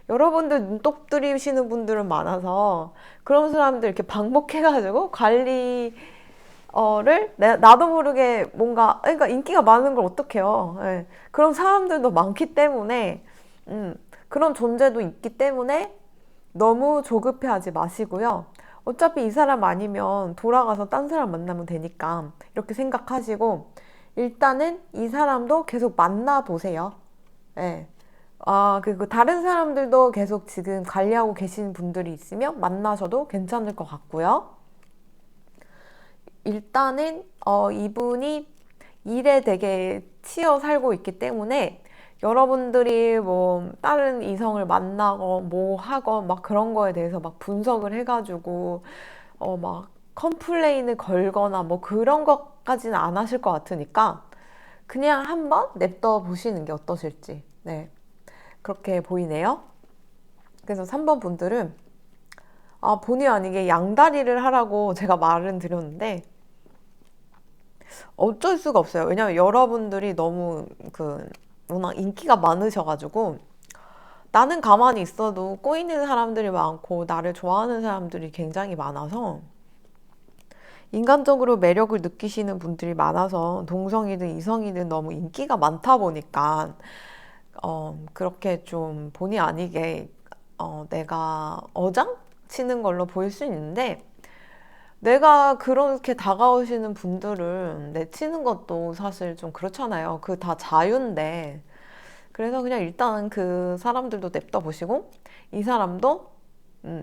여러분들 눈독 들이시는 분들은 많아서 그런 사람들 이렇게 방목해가지고 나도 모르게 뭔가 그러니까 인기가 많은 걸 어떡해요. 예. 그런 사람들도 많기 때문에 그런 존재도 있기 때문에 너무 조급해하지 마시고요. 어차피 이 사람 아니면 돌아가서 딴 사람 만나면 되니까 이렇게 생각하시고 일단은 이 사람도 계속 만나보세요. 예. 그리고 다른 사람들도 계속 지금 관리하고 계신 분들이 있으면 만나셔도 괜찮을 것 같고요. 일단은 이분이 일에 되게 치여 살고 있기 때문에 여러분들이 뭐 다른 이성을 만나고 뭐 하고 막 그런 거에 대해서 막 분석을 해가지고 막 컴플레인을 걸거나 뭐 그런 것까지는 안 하실 것 같으니까 그냥 한번 냅둬 보시는 게 어떠실지. 네. 그렇게 보이네요. 그래서 3번 분들은 본의 아니게 양다리를 하라고 제가 말은 드렸는데 어쩔 수가 없어요. 왜냐면 여러분들이 너무 워낙 인기가 많으셔가지고 나는 가만히 있어도 꼬이는 사람들이 많고 나를 좋아하는 사람들이 굉장히 많아서 인간적으로 매력을 느끼시는 분들이 많아서 동성이든 이성이든 너무 인기가 많다 보니까 그렇게 좀 본의 아니게 내가 어장 치는 걸로 보일 수 있는데 내가 그렇게 다가오시는 분들을 내치는 것도 사실 좀 그렇잖아요. 그 다 자유인데. 그래서 그냥 일단은 그 사람들도 냅둬 보시고 이 사람도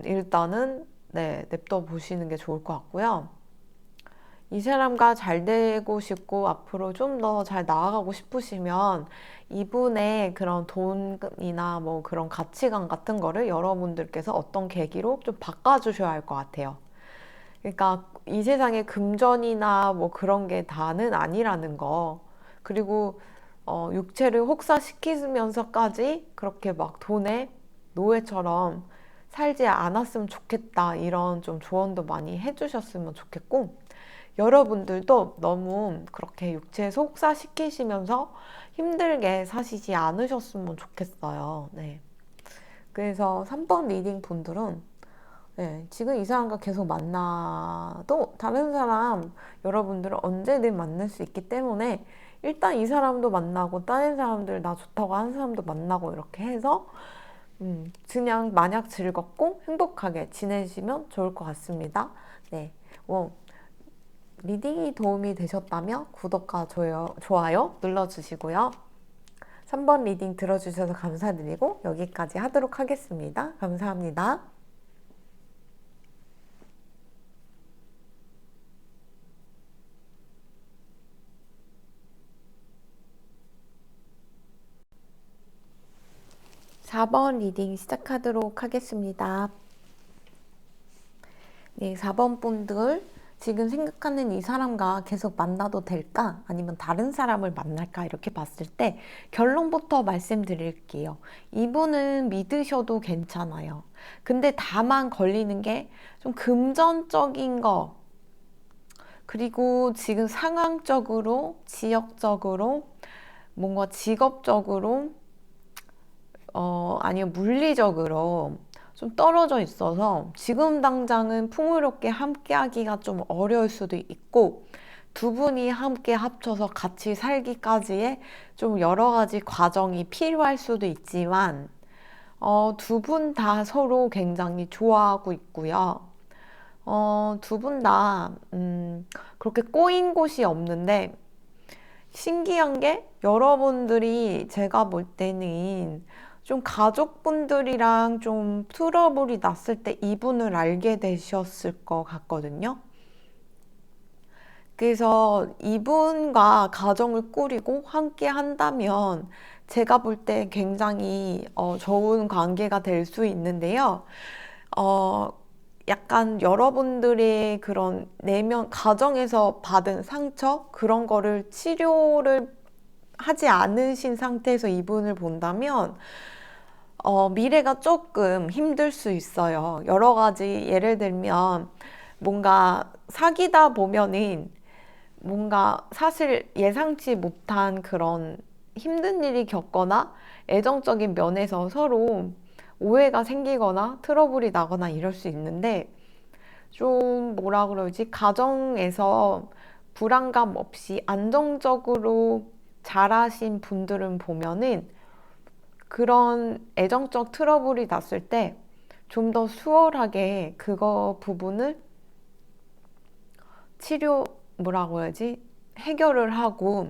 일단은 냅둬 보시는 게 좋을 것 같고요. 이 사람과 잘 되고 싶고 앞으로 좀 더 잘 나아가고 싶으시면 이분의 그런 돈이나 뭐 그런 가치관 같은 거를 여러분들께서 어떤 계기로 좀 바꿔주셔야 할 것 같아요. 그러니까 이 세상에 금전이나 뭐 그런 게 다는 아니라는 거. 그리고 육체를 혹사시키면서까지 그렇게 막 돈에 노예처럼 살지 않았으면 좋겠다. 이런 좀 조언도 많이 해주셨으면 좋겠고 여러분들도 너무 그렇게 육체 속사시키시면서 힘들게 사시지 않으셨으면 좋겠어요. 네. 그래서 3번 리딩 분들은 지금 이 사람과 계속 만나도 다른 사람 여러분들은 언제든 만날 수 있기 때문에 일단 이 사람도 만나고 다른 사람들 나 좋다고 하는 사람도 만나고 이렇게 해서 그냥 마냥 즐겁고 행복하게 지내시면 좋을 것 같습니다. 네. 리딩이 도움이 되셨다면 구독과 좋아요 눌러주시고요. 3번 리딩 들어주셔서 감사드리고 여기까지 하도록 하겠습니다. 감사합니다. 4번 리딩 시작하도록 하겠습니다. 네, 4번 분들 지금 생각하는 이 사람과 계속 만나도 될까? 아니면 다른 사람을 만날까? 이렇게 봤을 때 결론부터 말씀드릴게요. 이분은 믿으셔도 괜찮아요. 근데 다만 걸리는 게 좀 금전적인 거, 그리고 지금 상황적으로, 지역적으로, 뭔가 직업적으로, 아니면 물리적으로 좀 떨어져 있어서 지금 당장은 풍요롭게 함께 하기가 좀 어려울 수도 있고, 두 분이 함께 합쳐서 같이 살기까지의 좀 여러 가지 과정이 필요할 수도 있지만, 두 분 다 서로 굉장히 좋아하고 있고요. 두 분 다, 그렇게 꼬인 곳이 없는데, 신기한 게 여러분들이 제가 볼 때는 좀 가족분들이랑 좀 트러블이 났을 때 이분을 알게 되셨을 것 같거든요. 그래서 이분과 가정을 꾸리고 함께 한다면 제가 볼 때 굉장히 좋은 관계가 될 수 있는데요. 어, 약간 여러분들의 그런 내면, 가정에서 받은 상처, 그런 거를 치료를 하지 않으신 상태에서 이분을 본다면, 미래가 조금 힘들 수 있어요. 여러 가지, 예를 들면, 뭔가 사귀다 보면은, 뭔가 사실 예상치 못한 그런 힘든 일이 겪거나, 애정적인 면에서 서로 오해가 생기거나 트러블이 나거나 이럴 수 있는데, 좀 뭐라 그러지? 가정에서 불안감 없이 안정적으로 잘하신 분들은 보면은 그런 애정적 트러블이 났을 때 좀 더 수월하게 그거 부분을 치료, 뭐라고 해야지? 해결을 하고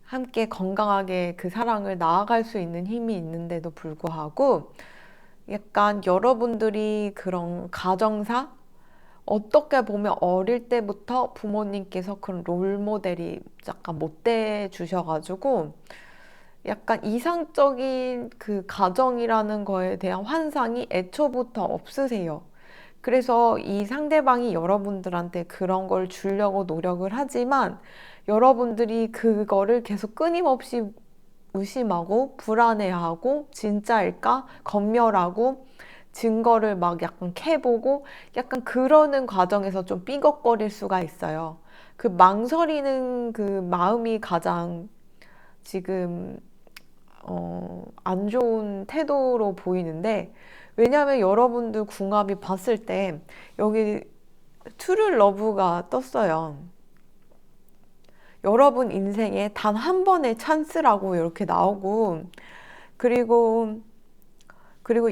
함께 건강하게 그 사랑을 나아갈 수 있는 힘이 있는데도 불구하고 약간 여러분들이 그런 가정사, 어떻게 보면 어릴 때부터 부모님께서 그런 롤 모델이 약간 못 돼 주셔가지고 약간 이상적인 그 가정이라는 거에 대한 환상이 애초부터 없으세요. 그래서 이 상대방이 여러분들한테 그런 걸 주려고 노력을 하지만 여러분들이 그거를 계속 끊임없이 의심하고 불안해하고 진짜일까? 검열하고 증거를 막 약간 캐보고 약간 그러는 과정에서 좀 삐걱거릴 수가 있어요. 그 망설이는 그 마음이 가장 지금 안 좋은 태도로 보이는데, 왜냐하면 여러분들 궁합이 봤을 때 여기 트루 러브가 떴어요. 여러분 인생에 단 한 번의 찬스라고 이렇게 나오고, 그리고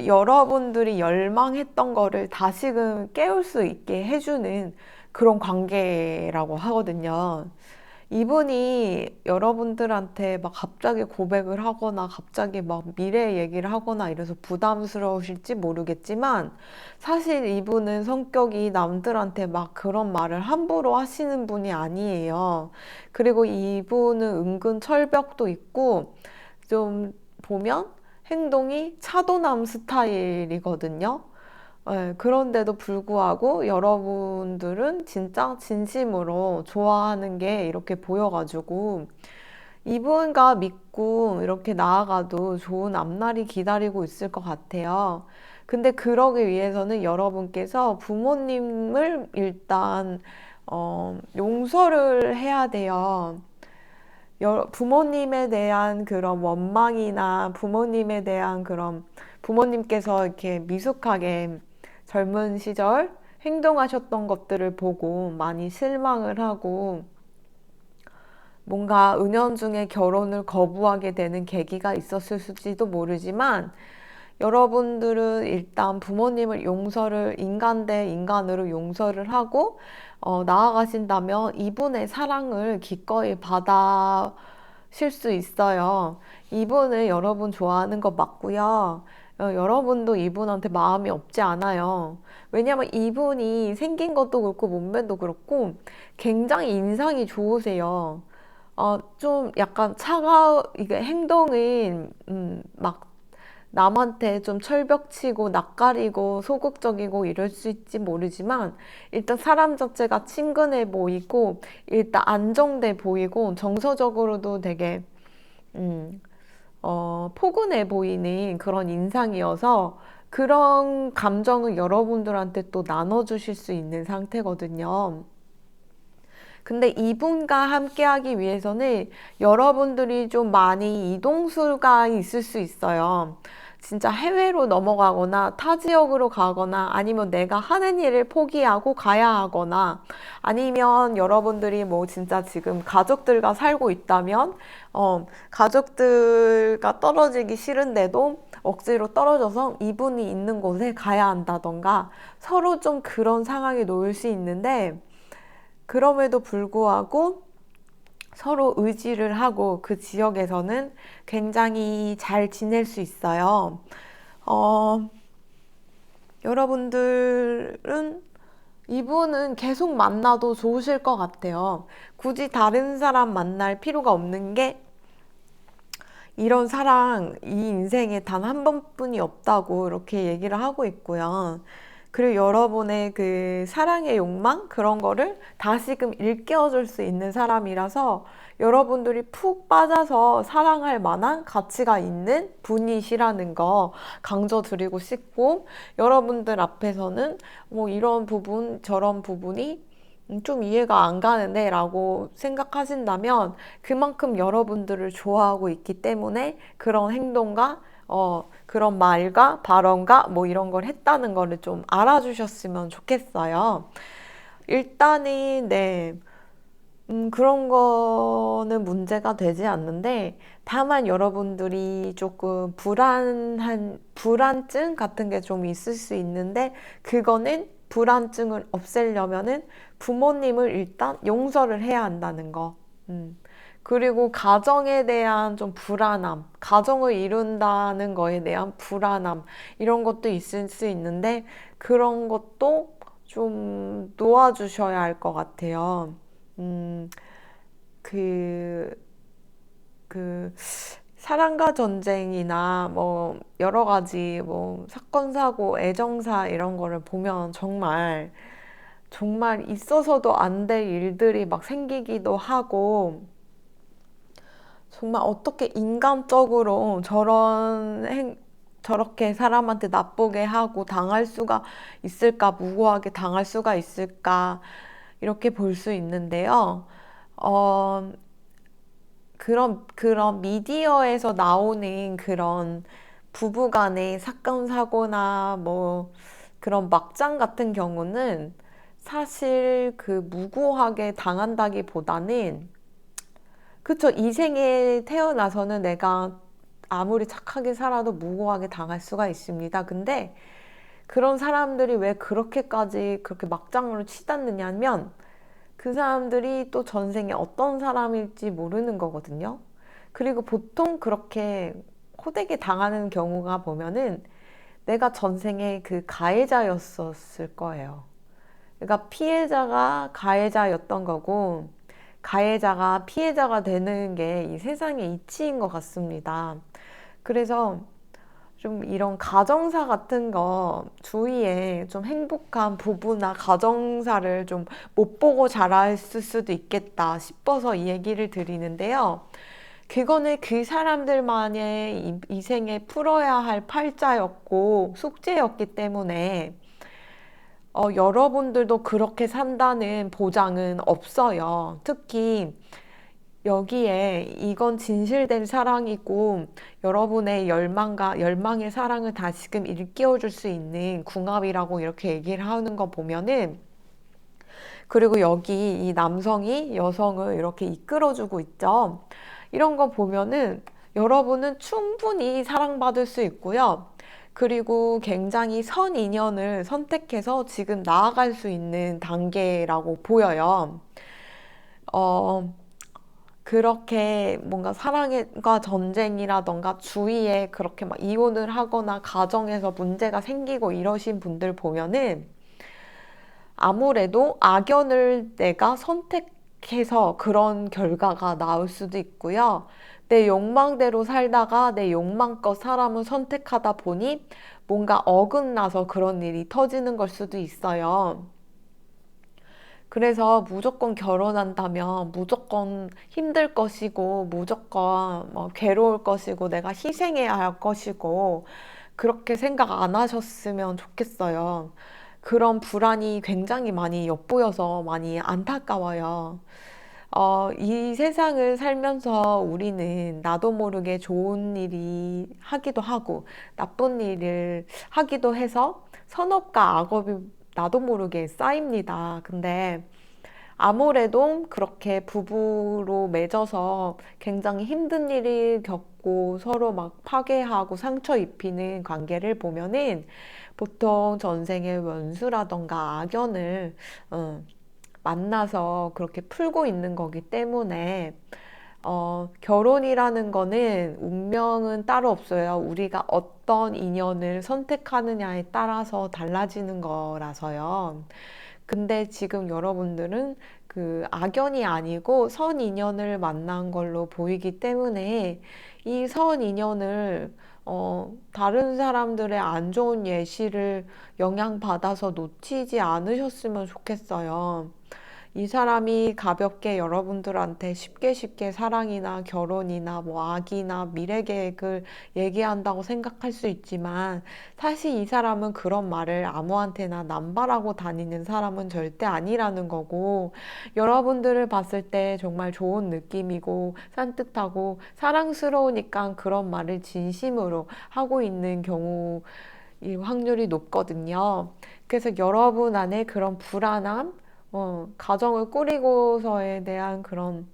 여러분들이 열망했던 거를 다시금 깨울 수 있게 해주는 그런 관계라고 하거든요. 이분이 여러분들한테 막 갑자기 고백을 하거나 갑자기 막 미래 얘기를 하거나 이래서 부담스러우실지 모르겠지만 사실 이분은 성격이 남들한테 막 그런 말을 함부로 하시는 분이 아니에요. 그리고 이분은 은근 철벽도 있고 좀 보면 행동이 차도남 스타일이거든요. 네, 그런데도 불구하고 여러분들은 진짜 진심으로 좋아하는 게 이렇게 보여가지고 이분과 믿고 이렇게 나아가도 좋은 앞날이 기다리고 있을 것 같아요. 근데 그러기 위해서는 여러분께서 부모님을 일단 용서를 해야 돼요. 부모님에 대한 그런 원망이나 부모님에 대한 그런 부모님께서 이렇게 미숙하게 젊은 시절 행동하셨던 것들을 보고 많이 실망을 하고 뭔가 은연중에 결혼을 거부하게 되는 계기가 있었을지도 모르지만 여러분들은 일단 부모님을 인간 대 인간으로 용서를 하고, 나아가신다면 이분의 사랑을 기꺼이 받으실 수 있어요. 이분을 여러분 좋아하는 거 맞고요. 여러분도 이분한테 마음이 없지 않아요. 왜냐면 이분이 생긴 것도 그렇고 몸매도 그렇고 굉장히 인상이 좋으세요. 좀 약간 이게 행동은, 막 남한테 좀 철벽치고 낯가리고 소극적이고 이럴 수 있지 모르지만 일단 사람 자체가 친근해 보이고 일단 안정돼 보이고 정서적으로도 되게 포근해 보이는 그런 인상이어서 그런 감정을 여러분들한테 또 나눠주실 수 있는 상태거든요. 근데 이분과 함께 하기 위해서는 여러분들이 좀 많이 이동수가 있을 수 있어요. 진짜 해외로 넘어가거나 타 지역으로 가거나 아니면 내가 하는 일을 포기하고 가야 하거나 아니면 여러분들이 뭐 진짜 지금 가족들과 살고 있다면 가족들과 떨어지기 싫은데도 억지로 떨어져서 이분이 있는 곳에 가야 한다던가 서로 좀 그런 상황에 놓일 수 있는데 그럼에도 불구하고 서로 의지를 하고 그 지역에서는 굉장히 잘 지낼 수 있어요. 어, 여러분들은 이분은 계속 만나도 좋으실 것 같아요. 굳이 다른 사람 만날 필요가 없는 게 이런 사랑, 이 인생에 단 한 번뿐이 없다고 이렇게 얘기를 하고 있고요. 그리고 여러분의 그 사랑의 욕망? 그런 거를 다시금 일깨워줄 수 있는 사람이라서 여러분들이 푹 빠져서 사랑할 만한 가치가 있는 분이시라는 거 강조드리고 싶고, 여러분들 앞에서는 뭐 이런 부분, 저런 부분이 좀 이해가 안 가는데 라고 생각하신다면 그만큼 여러분들을 좋아하고 있기 때문에 그런 행동과 그런 말과 발언과 뭐 이런 걸 했다는 거를 좀 알아주셨으면 좋겠어요. 일단은 네, 그런 거는 문제가 되지 않는데 다만 여러분들이 조금 불안증 같은 게 좀 있을 수 있는데 그거는 불안증을 없애려면은 부모님을 일단 용서를 해야 한다는 거. 그리고 가정에 대한 좀 불안함, 가정을 이룬다는 거에 대한 불안함, 이런 것도 있을 수 있는데 그런 것도 좀 놓아주셔야 할 것 같아요. 음, 그, 사랑과 전쟁이나 뭐 여러 가지 뭐 사건, 사고, 애정사 이런 거를 보면 정말 있어서도 안 될 일들이 막 생기기도 하고 정말 어떻게 인간적으로 저렇게 사람한테 나쁘게 하고 당할 수가 있을까, 무고하게 당할 수가 있을까, 이렇게 볼 수 있는데요. 어, 그런 미디어에서 나오는 그런 부부 간의 사건, 사고나 뭐 그런 막장 같은 경우는 사실 그 무고하게 당한다기보다는 그쵸. 이 생에 태어나서는 내가 아무리 착하게 살아도 무고하게 당할 수가 있습니다. 근데 그런 사람들이 왜 그렇게 막장으로 치닫느냐면 그 사람들이 또 전생에 어떤 사람일지 모르는 거거든요. 그리고 보통 그렇게 호되게 당하는 경우가 보면은 내가 전생에 그 가해자였었을 거예요. 그러니까 피해자가 가해자였던 거고 가해자가 피해자가 되는 게 이 세상의 이치인 것 같습니다. 그래서 좀 이런 가정사 같은 거 주위에 좀 행복한 부부나 가정사를 좀 못 보고 자랐을 수도 있겠다 싶어서 이 얘기를 드리는데요. 그거는 그 사람들만의 이 생에 풀어야 할 팔자였고 숙제였기 때문에 여러분들도 그렇게 산다는 보장은 없어요. 특히 여기에 이건 진실된 사랑이고 여러분의 열망의 사랑을 다시금 일깨워줄 수 있는 궁합이라고 이렇게 얘기를 하는 거 보면은 그리고 여기 이 남성이 여성을 이렇게 이끌어주고 있죠. 이런 거 보면은 여러분은 충분히 사랑받을 수 있고요. 그리고 굉장히 선 인연을 선택해서 지금 나아갈 수 있는 단계라고 보여요. 어, 그렇게 뭔가 사랑과 전쟁이라던가 주위에 그렇게 막 이혼을 하거나 가정에서 문제가 생기고 이러신 분들 보면은 아무래도 악연을 내가 선택해서 그런 결과가 나올 수도 있고요. 내 욕망대로 살다가 내 욕망껏 사람을 선택하다 보니 뭔가 어긋나서 그런 일이 터지는 걸 수도 있어요. 그래서 무조건 결혼한다면 무조건 힘들 것이고 무조건 뭐 괴로울 것이고 내가 희생해야 할 것이고 그렇게 생각 안 하셨으면 좋겠어요. 그런 불안이 굉장히 많이 엿보여서 많이 안타까워요. 이 세상을 살면서 우리는 나도 모르게 좋은 일이 하기도 하고 나쁜 일을 하기도 해서 선업과 악업이 나도 모르게 쌓입니다. 근데 아무래도 그렇게 부부로 맺어서 굉장히 힘든 일을 겪고 서로 막 파괴하고 상처 입히는 관계를 보면은 보통 전생의 원수라던가 악연을 어, 만나서 그렇게 풀고 있는 거기 때문에 결혼이라는 거는 운명은 따로 없어요. 우리가 어떤 인연을 선택하느냐에 따라서 달라지는 거라서요. 근데 지금 여러분들은 그 악연이 아니고 선 인연을 만난 걸로 보이기 때문에 이 선 인연을 다른 사람들의 안 좋은 예시를 영향받아서 놓치지 않으셨으면 좋겠어요. 이 사람이 가볍게 여러분들한테 쉽게 쉽게 사랑이나 결혼이나 뭐 악이나 미래 계획을 얘기한다고 생각할 수 있지만 사실 이 사람은 그런 말을 아무한테나 남발하고 다니는 사람은 절대 아니라는 거고 여러분들을 봤을 때 정말 좋은 느낌이고 산뜻하고 사랑스러우니까 그런 말을 진심으로 하고 있는 경우 이 확률이 높거든요. 그래서 여러분 안에 그런 불안함, 가정을 꾸리고서에 대한 그런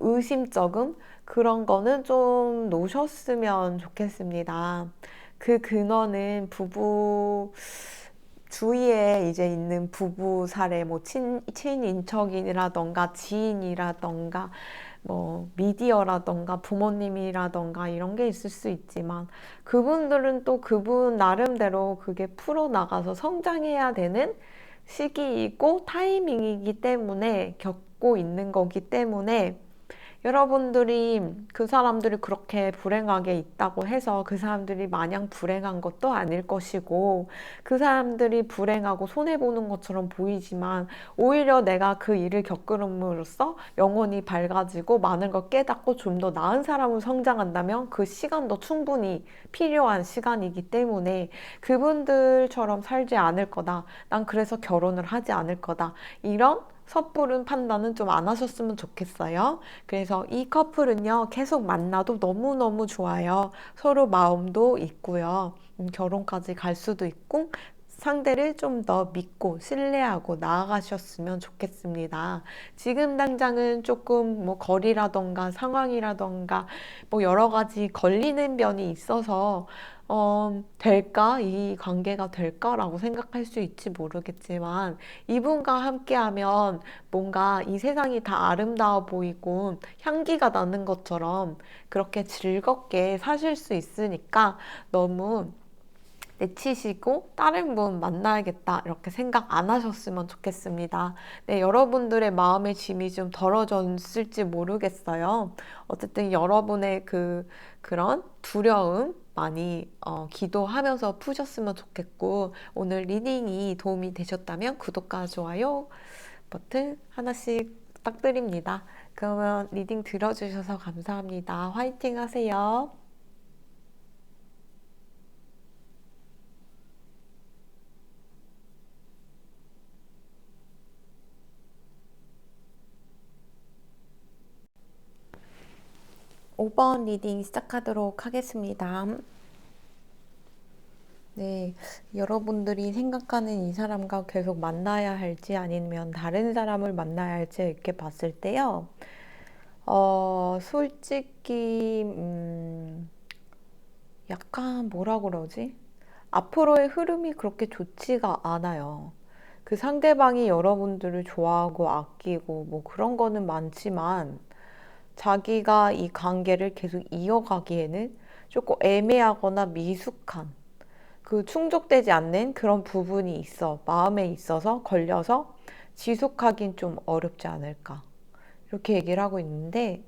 의심적음 그런 거는 좀 놓으셨으면 좋겠습니다. 그 근원은 부부 주위에 이제 있는 부부 사례, 뭐 친인척이라던가 지인이라던가 뭐 미디어라던가 부모님이라던가 이런 게 있을 수 있지만 그분들은 또 그분 나름대로 그게 풀어나가서 성장해야 되는 시기이고 타이밍이기 때문에 겪고 있는 거기 때문에 여러분들이 그 사람들이 그렇게 불행하게 있다고 해서 그 사람들이 마냥 불행한 것도 아닐 것이고 그 사람들이 불행하고 손해보는 것처럼 보이지만 오히려 내가 그 일을 겪음으로써 영혼이 밝아지고 많은 걸 깨닫고 좀 더 나은 사람으로 성장한다면 그 시간도 충분히 필요한 시간이기 때문에 그분들처럼 살지 않을 거다. 난 그래서 결혼을 하지 않을 거다. 이런 섣부른 판단은 좀 안 하셨으면 좋겠어요. 그래서 이 커플은요, 계속 만나도 너무너무 좋아요. 서로 마음도 있고요. 결혼까지 갈 수도 있고, 상대를 좀 더 믿고 신뢰하고 나아가셨으면 좋겠습니다. 지금 당장은 조금 뭐 거리라던가 상황이라던가 뭐 여러 가지 걸리는 면이 있어서 될까? 이 관계가 될까라고 생각할 수 있지 모르겠지만 이분과 함께하면 뭔가 이 세상이 다 아름다워 보이고 향기가 나는 것처럼 그렇게 즐겁게 사실 수 있으니까 너무 내치시고 다른 분 만나야겠다 이렇게 생각 안 하셨으면 좋겠습니다. 네, 여러분들의 마음의 짐이 좀 덜어졌을지 모르겠어요. 어쨌든 여러분의 그런 두려움 많이 기도하면서 푸셨으면 좋겠고 오늘 리딩이 도움이 되셨다면 구독과 좋아요 버튼 하나씩 부탁드립니다. 그러면 리딩 들어주셔서 감사합니다. 화이팅 하세요. 5번 리딩 시작하도록 하겠습니다. 네, 여러분들이 생각하는 이 사람과 계속 만나야 할지 아니면 다른 사람을 만나야 할지 이렇게 봤을 때요. 솔직히, 약간 뭐라 그러지? 앞으로의 흐름이 그렇게 좋지가 않아요. 그 상대방이 여러분들을 좋아하고 아끼고 뭐 그런 거는 많지만 자기가 이 관계를 계속 이어가기에는 조금 애매하거나 미숙한 그 충족되지 않는 그런 부분이 있어. 마음에 있어서 걸려서 지속하긴 좀 어렵지 않을까. 이렇게 얘기를 하고 있는데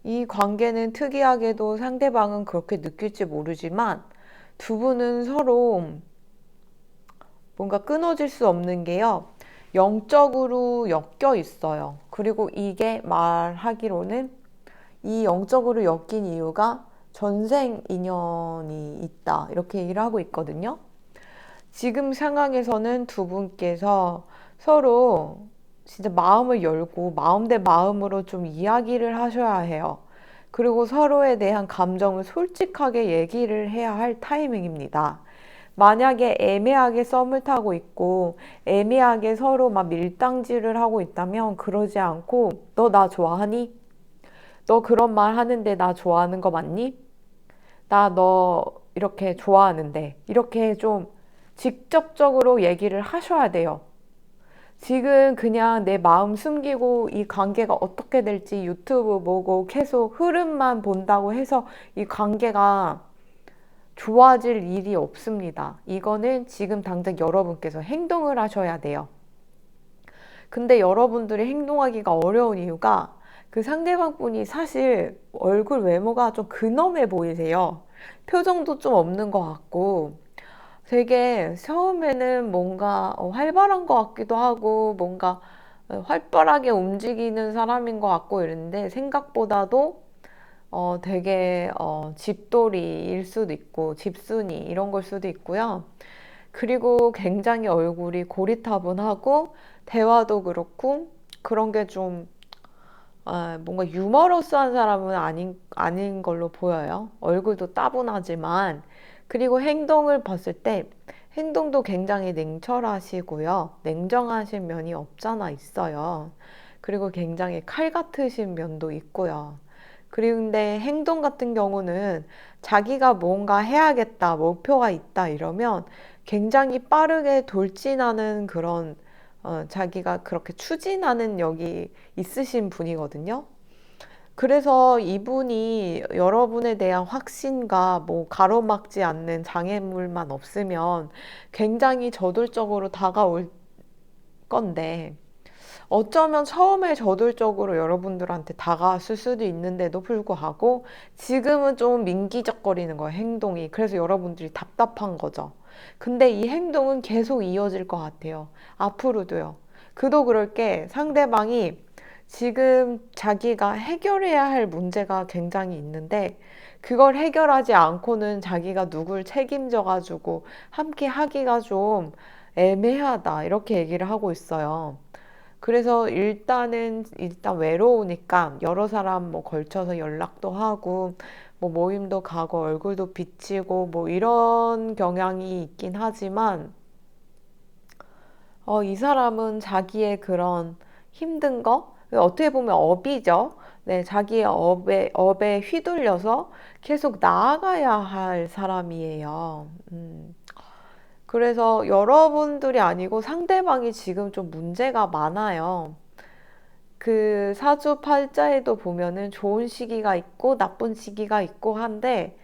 이 관계는 특이하게도 상대방은 그렇게 느낄지 모르지만 두 분은 서로 뭔가 끊어질 수 없는 게요. 영적으로 엮여 있어요. 그리고 이게 말하기로는 이 영적으로 엮인 이유가 전생 인연이 있다. 이렇게 얘기를 하고 있거든요. 지금 상황에서는 두 분께서 서로 진짜 마음을 열고 마음 대 마음으로 좀 이야기를 하셔야 해요. 그리고 서로에 대한 감정을 솔직하게 얘기를 해야 할 타이밍입니다. 만약에 애매하게 썸을 타고 있고 애매하게 서로 막 밀당질을 하고 있다면 그러지 않고 너 나 좋아하니? 너 그런 말 하는데 나 좋아하는 거 맞니? 나 너 이렇게 좋아하는데 이렇게 좀 직접적으로 얘기를 하셔야 돼요. 지금 그냥 내 마음 숨기고 이 관계가 어떻게 될지 유튜브 보고 계속 흐름만 본다고 해서 이 관계가 좋아질 일이 없습니다. 이거는 지금 당장 여러분께서 행동을 하셔야 돼요. 근데 여러분들이 행동하기가 어려운 이유가 그 상대방 분이 사실 얼굴 외모가 좀 근엄해 보이세요. 표정도 좀 없는 것 같고 되게 처음에는 뭔가 활발한 것 같기도 하고 뭔가 활발하게 움직이는 사람인 것 같고 이랬는데 생각보다도 되게 집돌이일 수도 있고 집순이 이런 걸 수도 있고요. 그리고 굉장히 얼굴이 고리타분하고 대화도 그렇고 그런 게 좀 뭔가 유머러스한 사람은 아닌 걸로 보여요. 얼굴도 따분하지만 그리고 행동을 봤을 때 행동도 굉장히 냉철하시고요. 냉정하신 면이 없잖아 있어요. 그리고 굉장히 칼 같으신 면도 있고요. 그런데 행동 같은 경우는 자기가 뭔가 해야겠다, 목표가 있다 이러면 굉장히 빠르게 돌진하는 그런 자기가 그렇게 추진하는 역이 있으신 분이거든요. 그래서 이분이 여러분에 대한 확신과 뭐 가로막지 않는 장애물만 없으면 굉장히 저돌적으로 다가올 건데 어쩌면 처음에 저돌적으로 여러분들한테 다가왔을 수도 있는데도 불구하고 지금은 좀 민기적거리는 거예요, 행동이. 그래서 여러분들이 답답한 거죠. 근데 이 행동은 계속 이어질 것 같아요. 앞으로도요. 그도 그럴 게 상대방이 지금 자기가 해결해야 할 문제가 굉장히 있는데 그걸 해결하지 않고는 자기가 누굴 책임져 가지고 함께 하기가 좀 애매하다. 이렇게 얘기를 하고 있어요. 그래서 일단 외로우니까 여러 사람 뭐 걸쳐서 연락도 하고 뭐 모임도 가고 얼굴도 비치고 뭐 이런 경향이 있긴 하지만 이 사람은 자기의 그런 힘든 거 어떻게 보면 업이죠. 네, 자기의 업에 휘둘려서 계속 나아가야 할 사람이에요. 그래서 여러분들이 아니고 상대방이 지금 좀 문제가 많아요. 그 사주팔자에도 보면은 좋은 시기가 있고 나쁜 시기가 있고 한데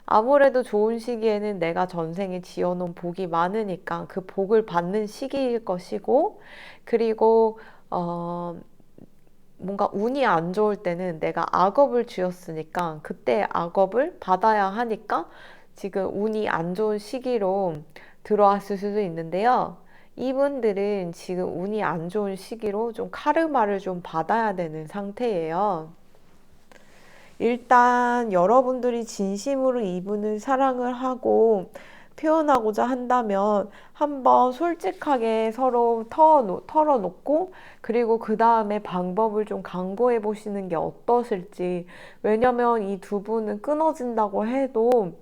아무래도 좋은 시기에는 내가 전생에 지어놓은 복이 많으니까 그 복을 받는 시기일 것이고 그리고 어 뭔가 운이 안 좋을 때는 내가 악업을 지었으니까 그때 악업을 받아야 하니까 지금 운이 안 좋은 시기로 들어왔을 수도 있는데요. 이분들은 지금 운이 안 좋은 시기로 좀 카르마를 좀 받아야 되는 상태예요. 일단 여러분들이 진심으로 이분을 사랑을 하고 표현하고자 한다면 한번 솔직하게 서로 털어놓고 그리고 그 다음에 방법을 좀 강구해 보시는 게 어떠실지. 왜냐면 이 두 분은 끊어진다고 해도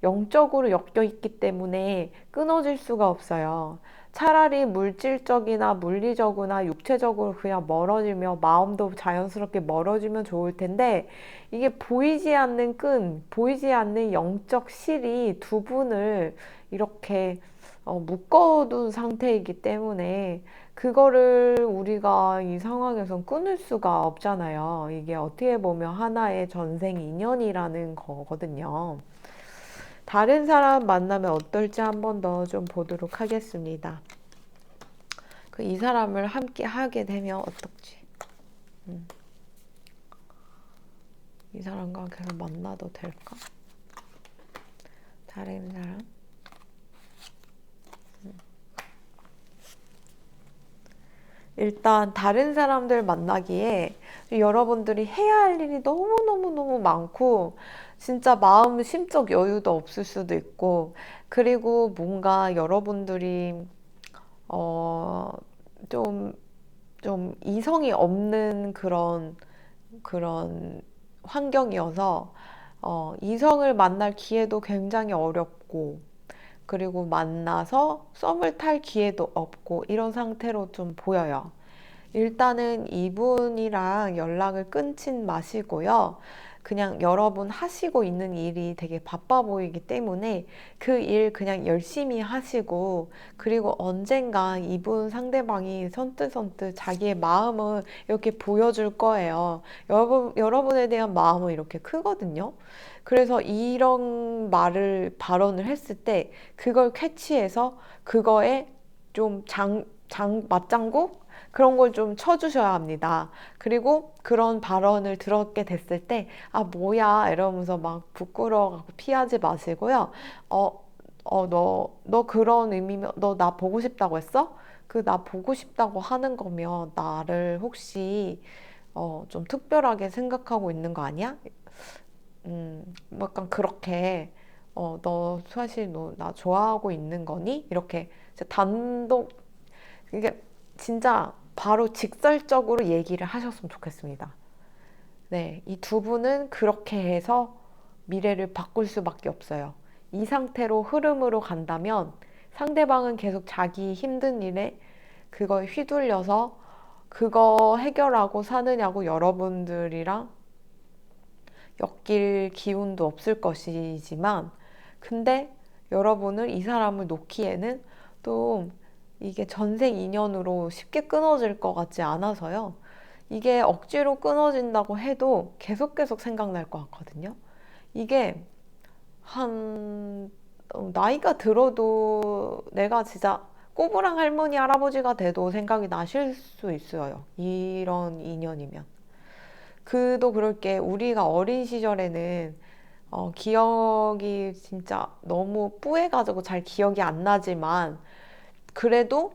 영적으로 엮여 있기 때문에 끊어질 수가 없어요. 차라리 물질적이나 물리적이나 육체적으로 그냥 멀어지며 마음도 자연스럽게 멀어지면 좋을 텐데, 이게 보이지 않는 끈, 보이지 않는 영적 실이 두 분을 이렇게 묶어둔 상태이기 때문에 그거를 우리가 이 상황에선 끊을 수가 없잖아요. 이게 어떻게 보면 하나의 전생 인연이라는 거거든요. 다른 사람 만나면 어떨지 한 번 더 좀 보도록 하겠습니다. 이 사람을 함께 하게 되면 어떨지. 이 사람과 계속 만나도 될까? 다른 사람? 일단 다른 사람들 만나기에 여러분들이 해야 할 일이 너무너무너무 많고, 진짜 마음 심적 여유도 없을 수도 있고, 그리고 뭔가 여러분들이 어, 좀, 좀 이성이 없는 그런 환경이어서 이성을 만날 기회도 굉장히 어렵고, 그리고 만나서 썸을 탈 기회도 없고 이런 상태로 좀 보여요. 일단은 이분이랑 연락을 끊진 마시고요. 그냥 여러분 하시고 있는 일이 되게 바빠 보이기 때문에 그 일 그냥 열심히 하시고, 그리고 언젠가 이분 상대방이 선뜻선뜻 자기의 마음을 이렇게 보여줄 거예요. 여러분에 대한 마음은 이렇게 크거든요. 그래서 이런 발언을 했을 때 그걸 캐치해서 그거에 좀 맞장구? 그런 걸 좀 쳐주셔야 합니다. 그리고 그런 발언을 들었게 됐을 때, 아, 뭐야, 이러면서 막 부끄러워갖고 피하지 마시고요. 너 그런 의미면, 너 나 보고 싶다고 했어? 나 보고 싶다고 하는 거면 나를 혹시, 좀 특별하게 생각하고 있는 거 아니야? 뭐 약간 그렇게, 너 사실 너 나 좋아하고 있는 거니? 이렇게 단독, 이게 진짜 바로 직설적으로 얘기를 하셨으면 좋겠습니다. 네, 이 두 분은 그렇게 해서 미래를 바꿀 수밖에 없어요. 이 상태로 흐름으로 간다면 상대방은 계속 자기 힘든 일에 그걸 휘둘려서 그거 해결하고 사느냐고 여러분들이랑 엮일 기운도 없을 것이지만, 근데 여러분은 이 사람을 놓기에는 또 이게 전생 인연으로 쉽게 끊어질 것 같지 않아서요. 이게 억지로 끊어진다고 해도 계속 생각날 것 같거든요. 이게 나이가 들어도 내가 진짜 꼬부랑 할머니 할아버지가 돼도 생각이 나실 수 있어요. 이런 인연이면. 그도 그럴 게, 우리가 어린 시절에는 기억이 진짜 너무 뿌해가지고 잘 기억이 안 나지만, 그래도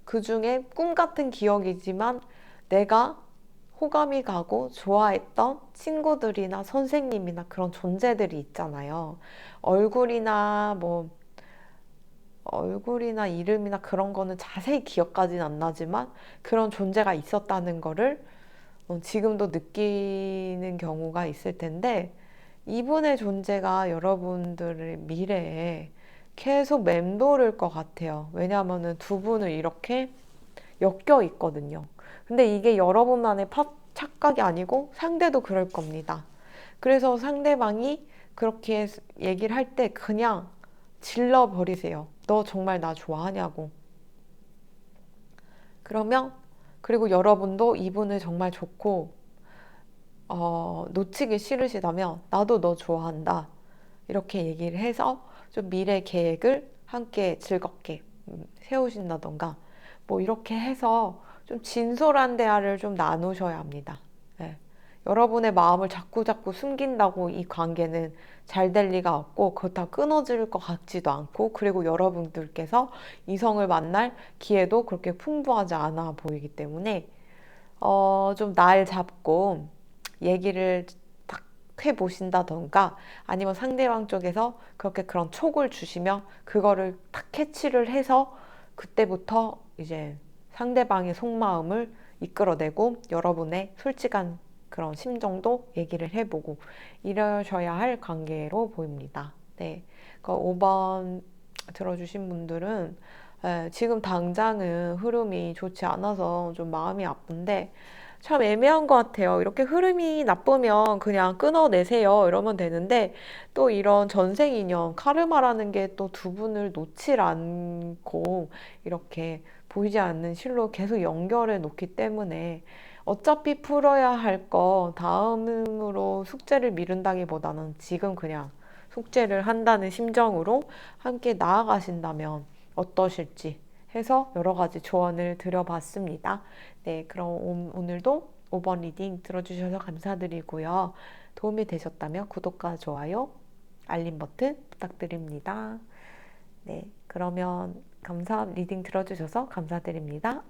그 중에 꿈 같은 기억이지만 내가 호감이 가고 좋아했던 친구들이나 선생님이나 그런 존재들이 있잖아요. 얼굴이나 뭐 얼굴이나 이름이나 그런 거는 자세히 기억까지는 안 나지만 그런 존재가 있었다는 거를 지금도 느끼는 경우가 있을 텐데, 이분의 존재가 여러분들의 미래에 계속 맴돌을 것 같아요. 왜냐하면 두 분을 이렇게 엮여 있거든요. 근데 이게 여러분만의 착각이 아니고 상대도 그럴 겁니다. 그래서 상대방이 그렇게 얘기를 할 때 그냥 질러버리세요. 너 정말 나 좋아하냐고. 그러면, 그리고 여러분도 이분을 정말 좋고 놓치기 싫으시다면 나도 너 좋아한다, 이렇게 얘기를 해서 좀 미래 계획을 함께 즐겁게 세우신다던가, 뭐 이렇게 해서 좀 진솔한 대화를 좀 나누셔야 합니다. 네. 여러분의 마음을 자꾸자꾸 숨긴다고 이 관계는 잘 될 리가 없고, 그렇다고 끊어질 것 같지도 않고, 그리고 여러분들께서 이성을 만날 기회도 그렇게 풍부하지 않아 보이기 때문에 좀 날 잡고 얘기를 딱 해보신다던가, 아니면 상대방 쪽에서 그렇게 그런 촉을 주시면 그거를 딱 캐치를 해서 그때부터 이제 상대방의 속마음을 이끌어내고 여러분의 솔직한 그런 심정도 얘기를 해보고 이러셔야 할 관계로 보입니다. 네. 5번 들어주신 분들은 예, 지금 당장은 흐름이 좋지 않아서 좀 마음이 아픈데 참 애매한 것 같아요. 이렇게 흐름이 나쁘면 그냥 끊어내세요. 이러면 되는데 또 이런 전생 인연, 카르마라는 게 또 두 분을 놓질 않고 이렇게 보이지 않는 실로 계속 연결해 놓기 때문에 어차피 풀어야 할 거 다음으로 숙제를 미룬다기보다는 지금 그냥 숙제를 한다는 심정으로 함께 나아가신다면 어떠실지 해서 여러 가지 조언을 드려봤습니다. 네, 그럼 오늘도 5번 리딩 들어주셔서 감사드리고요. 도움이 되셨다면 구독과 좋아요, 알림 버튼 부탁드립니다. 네, 그러면 리딩 들어주셔서 감사드립니다.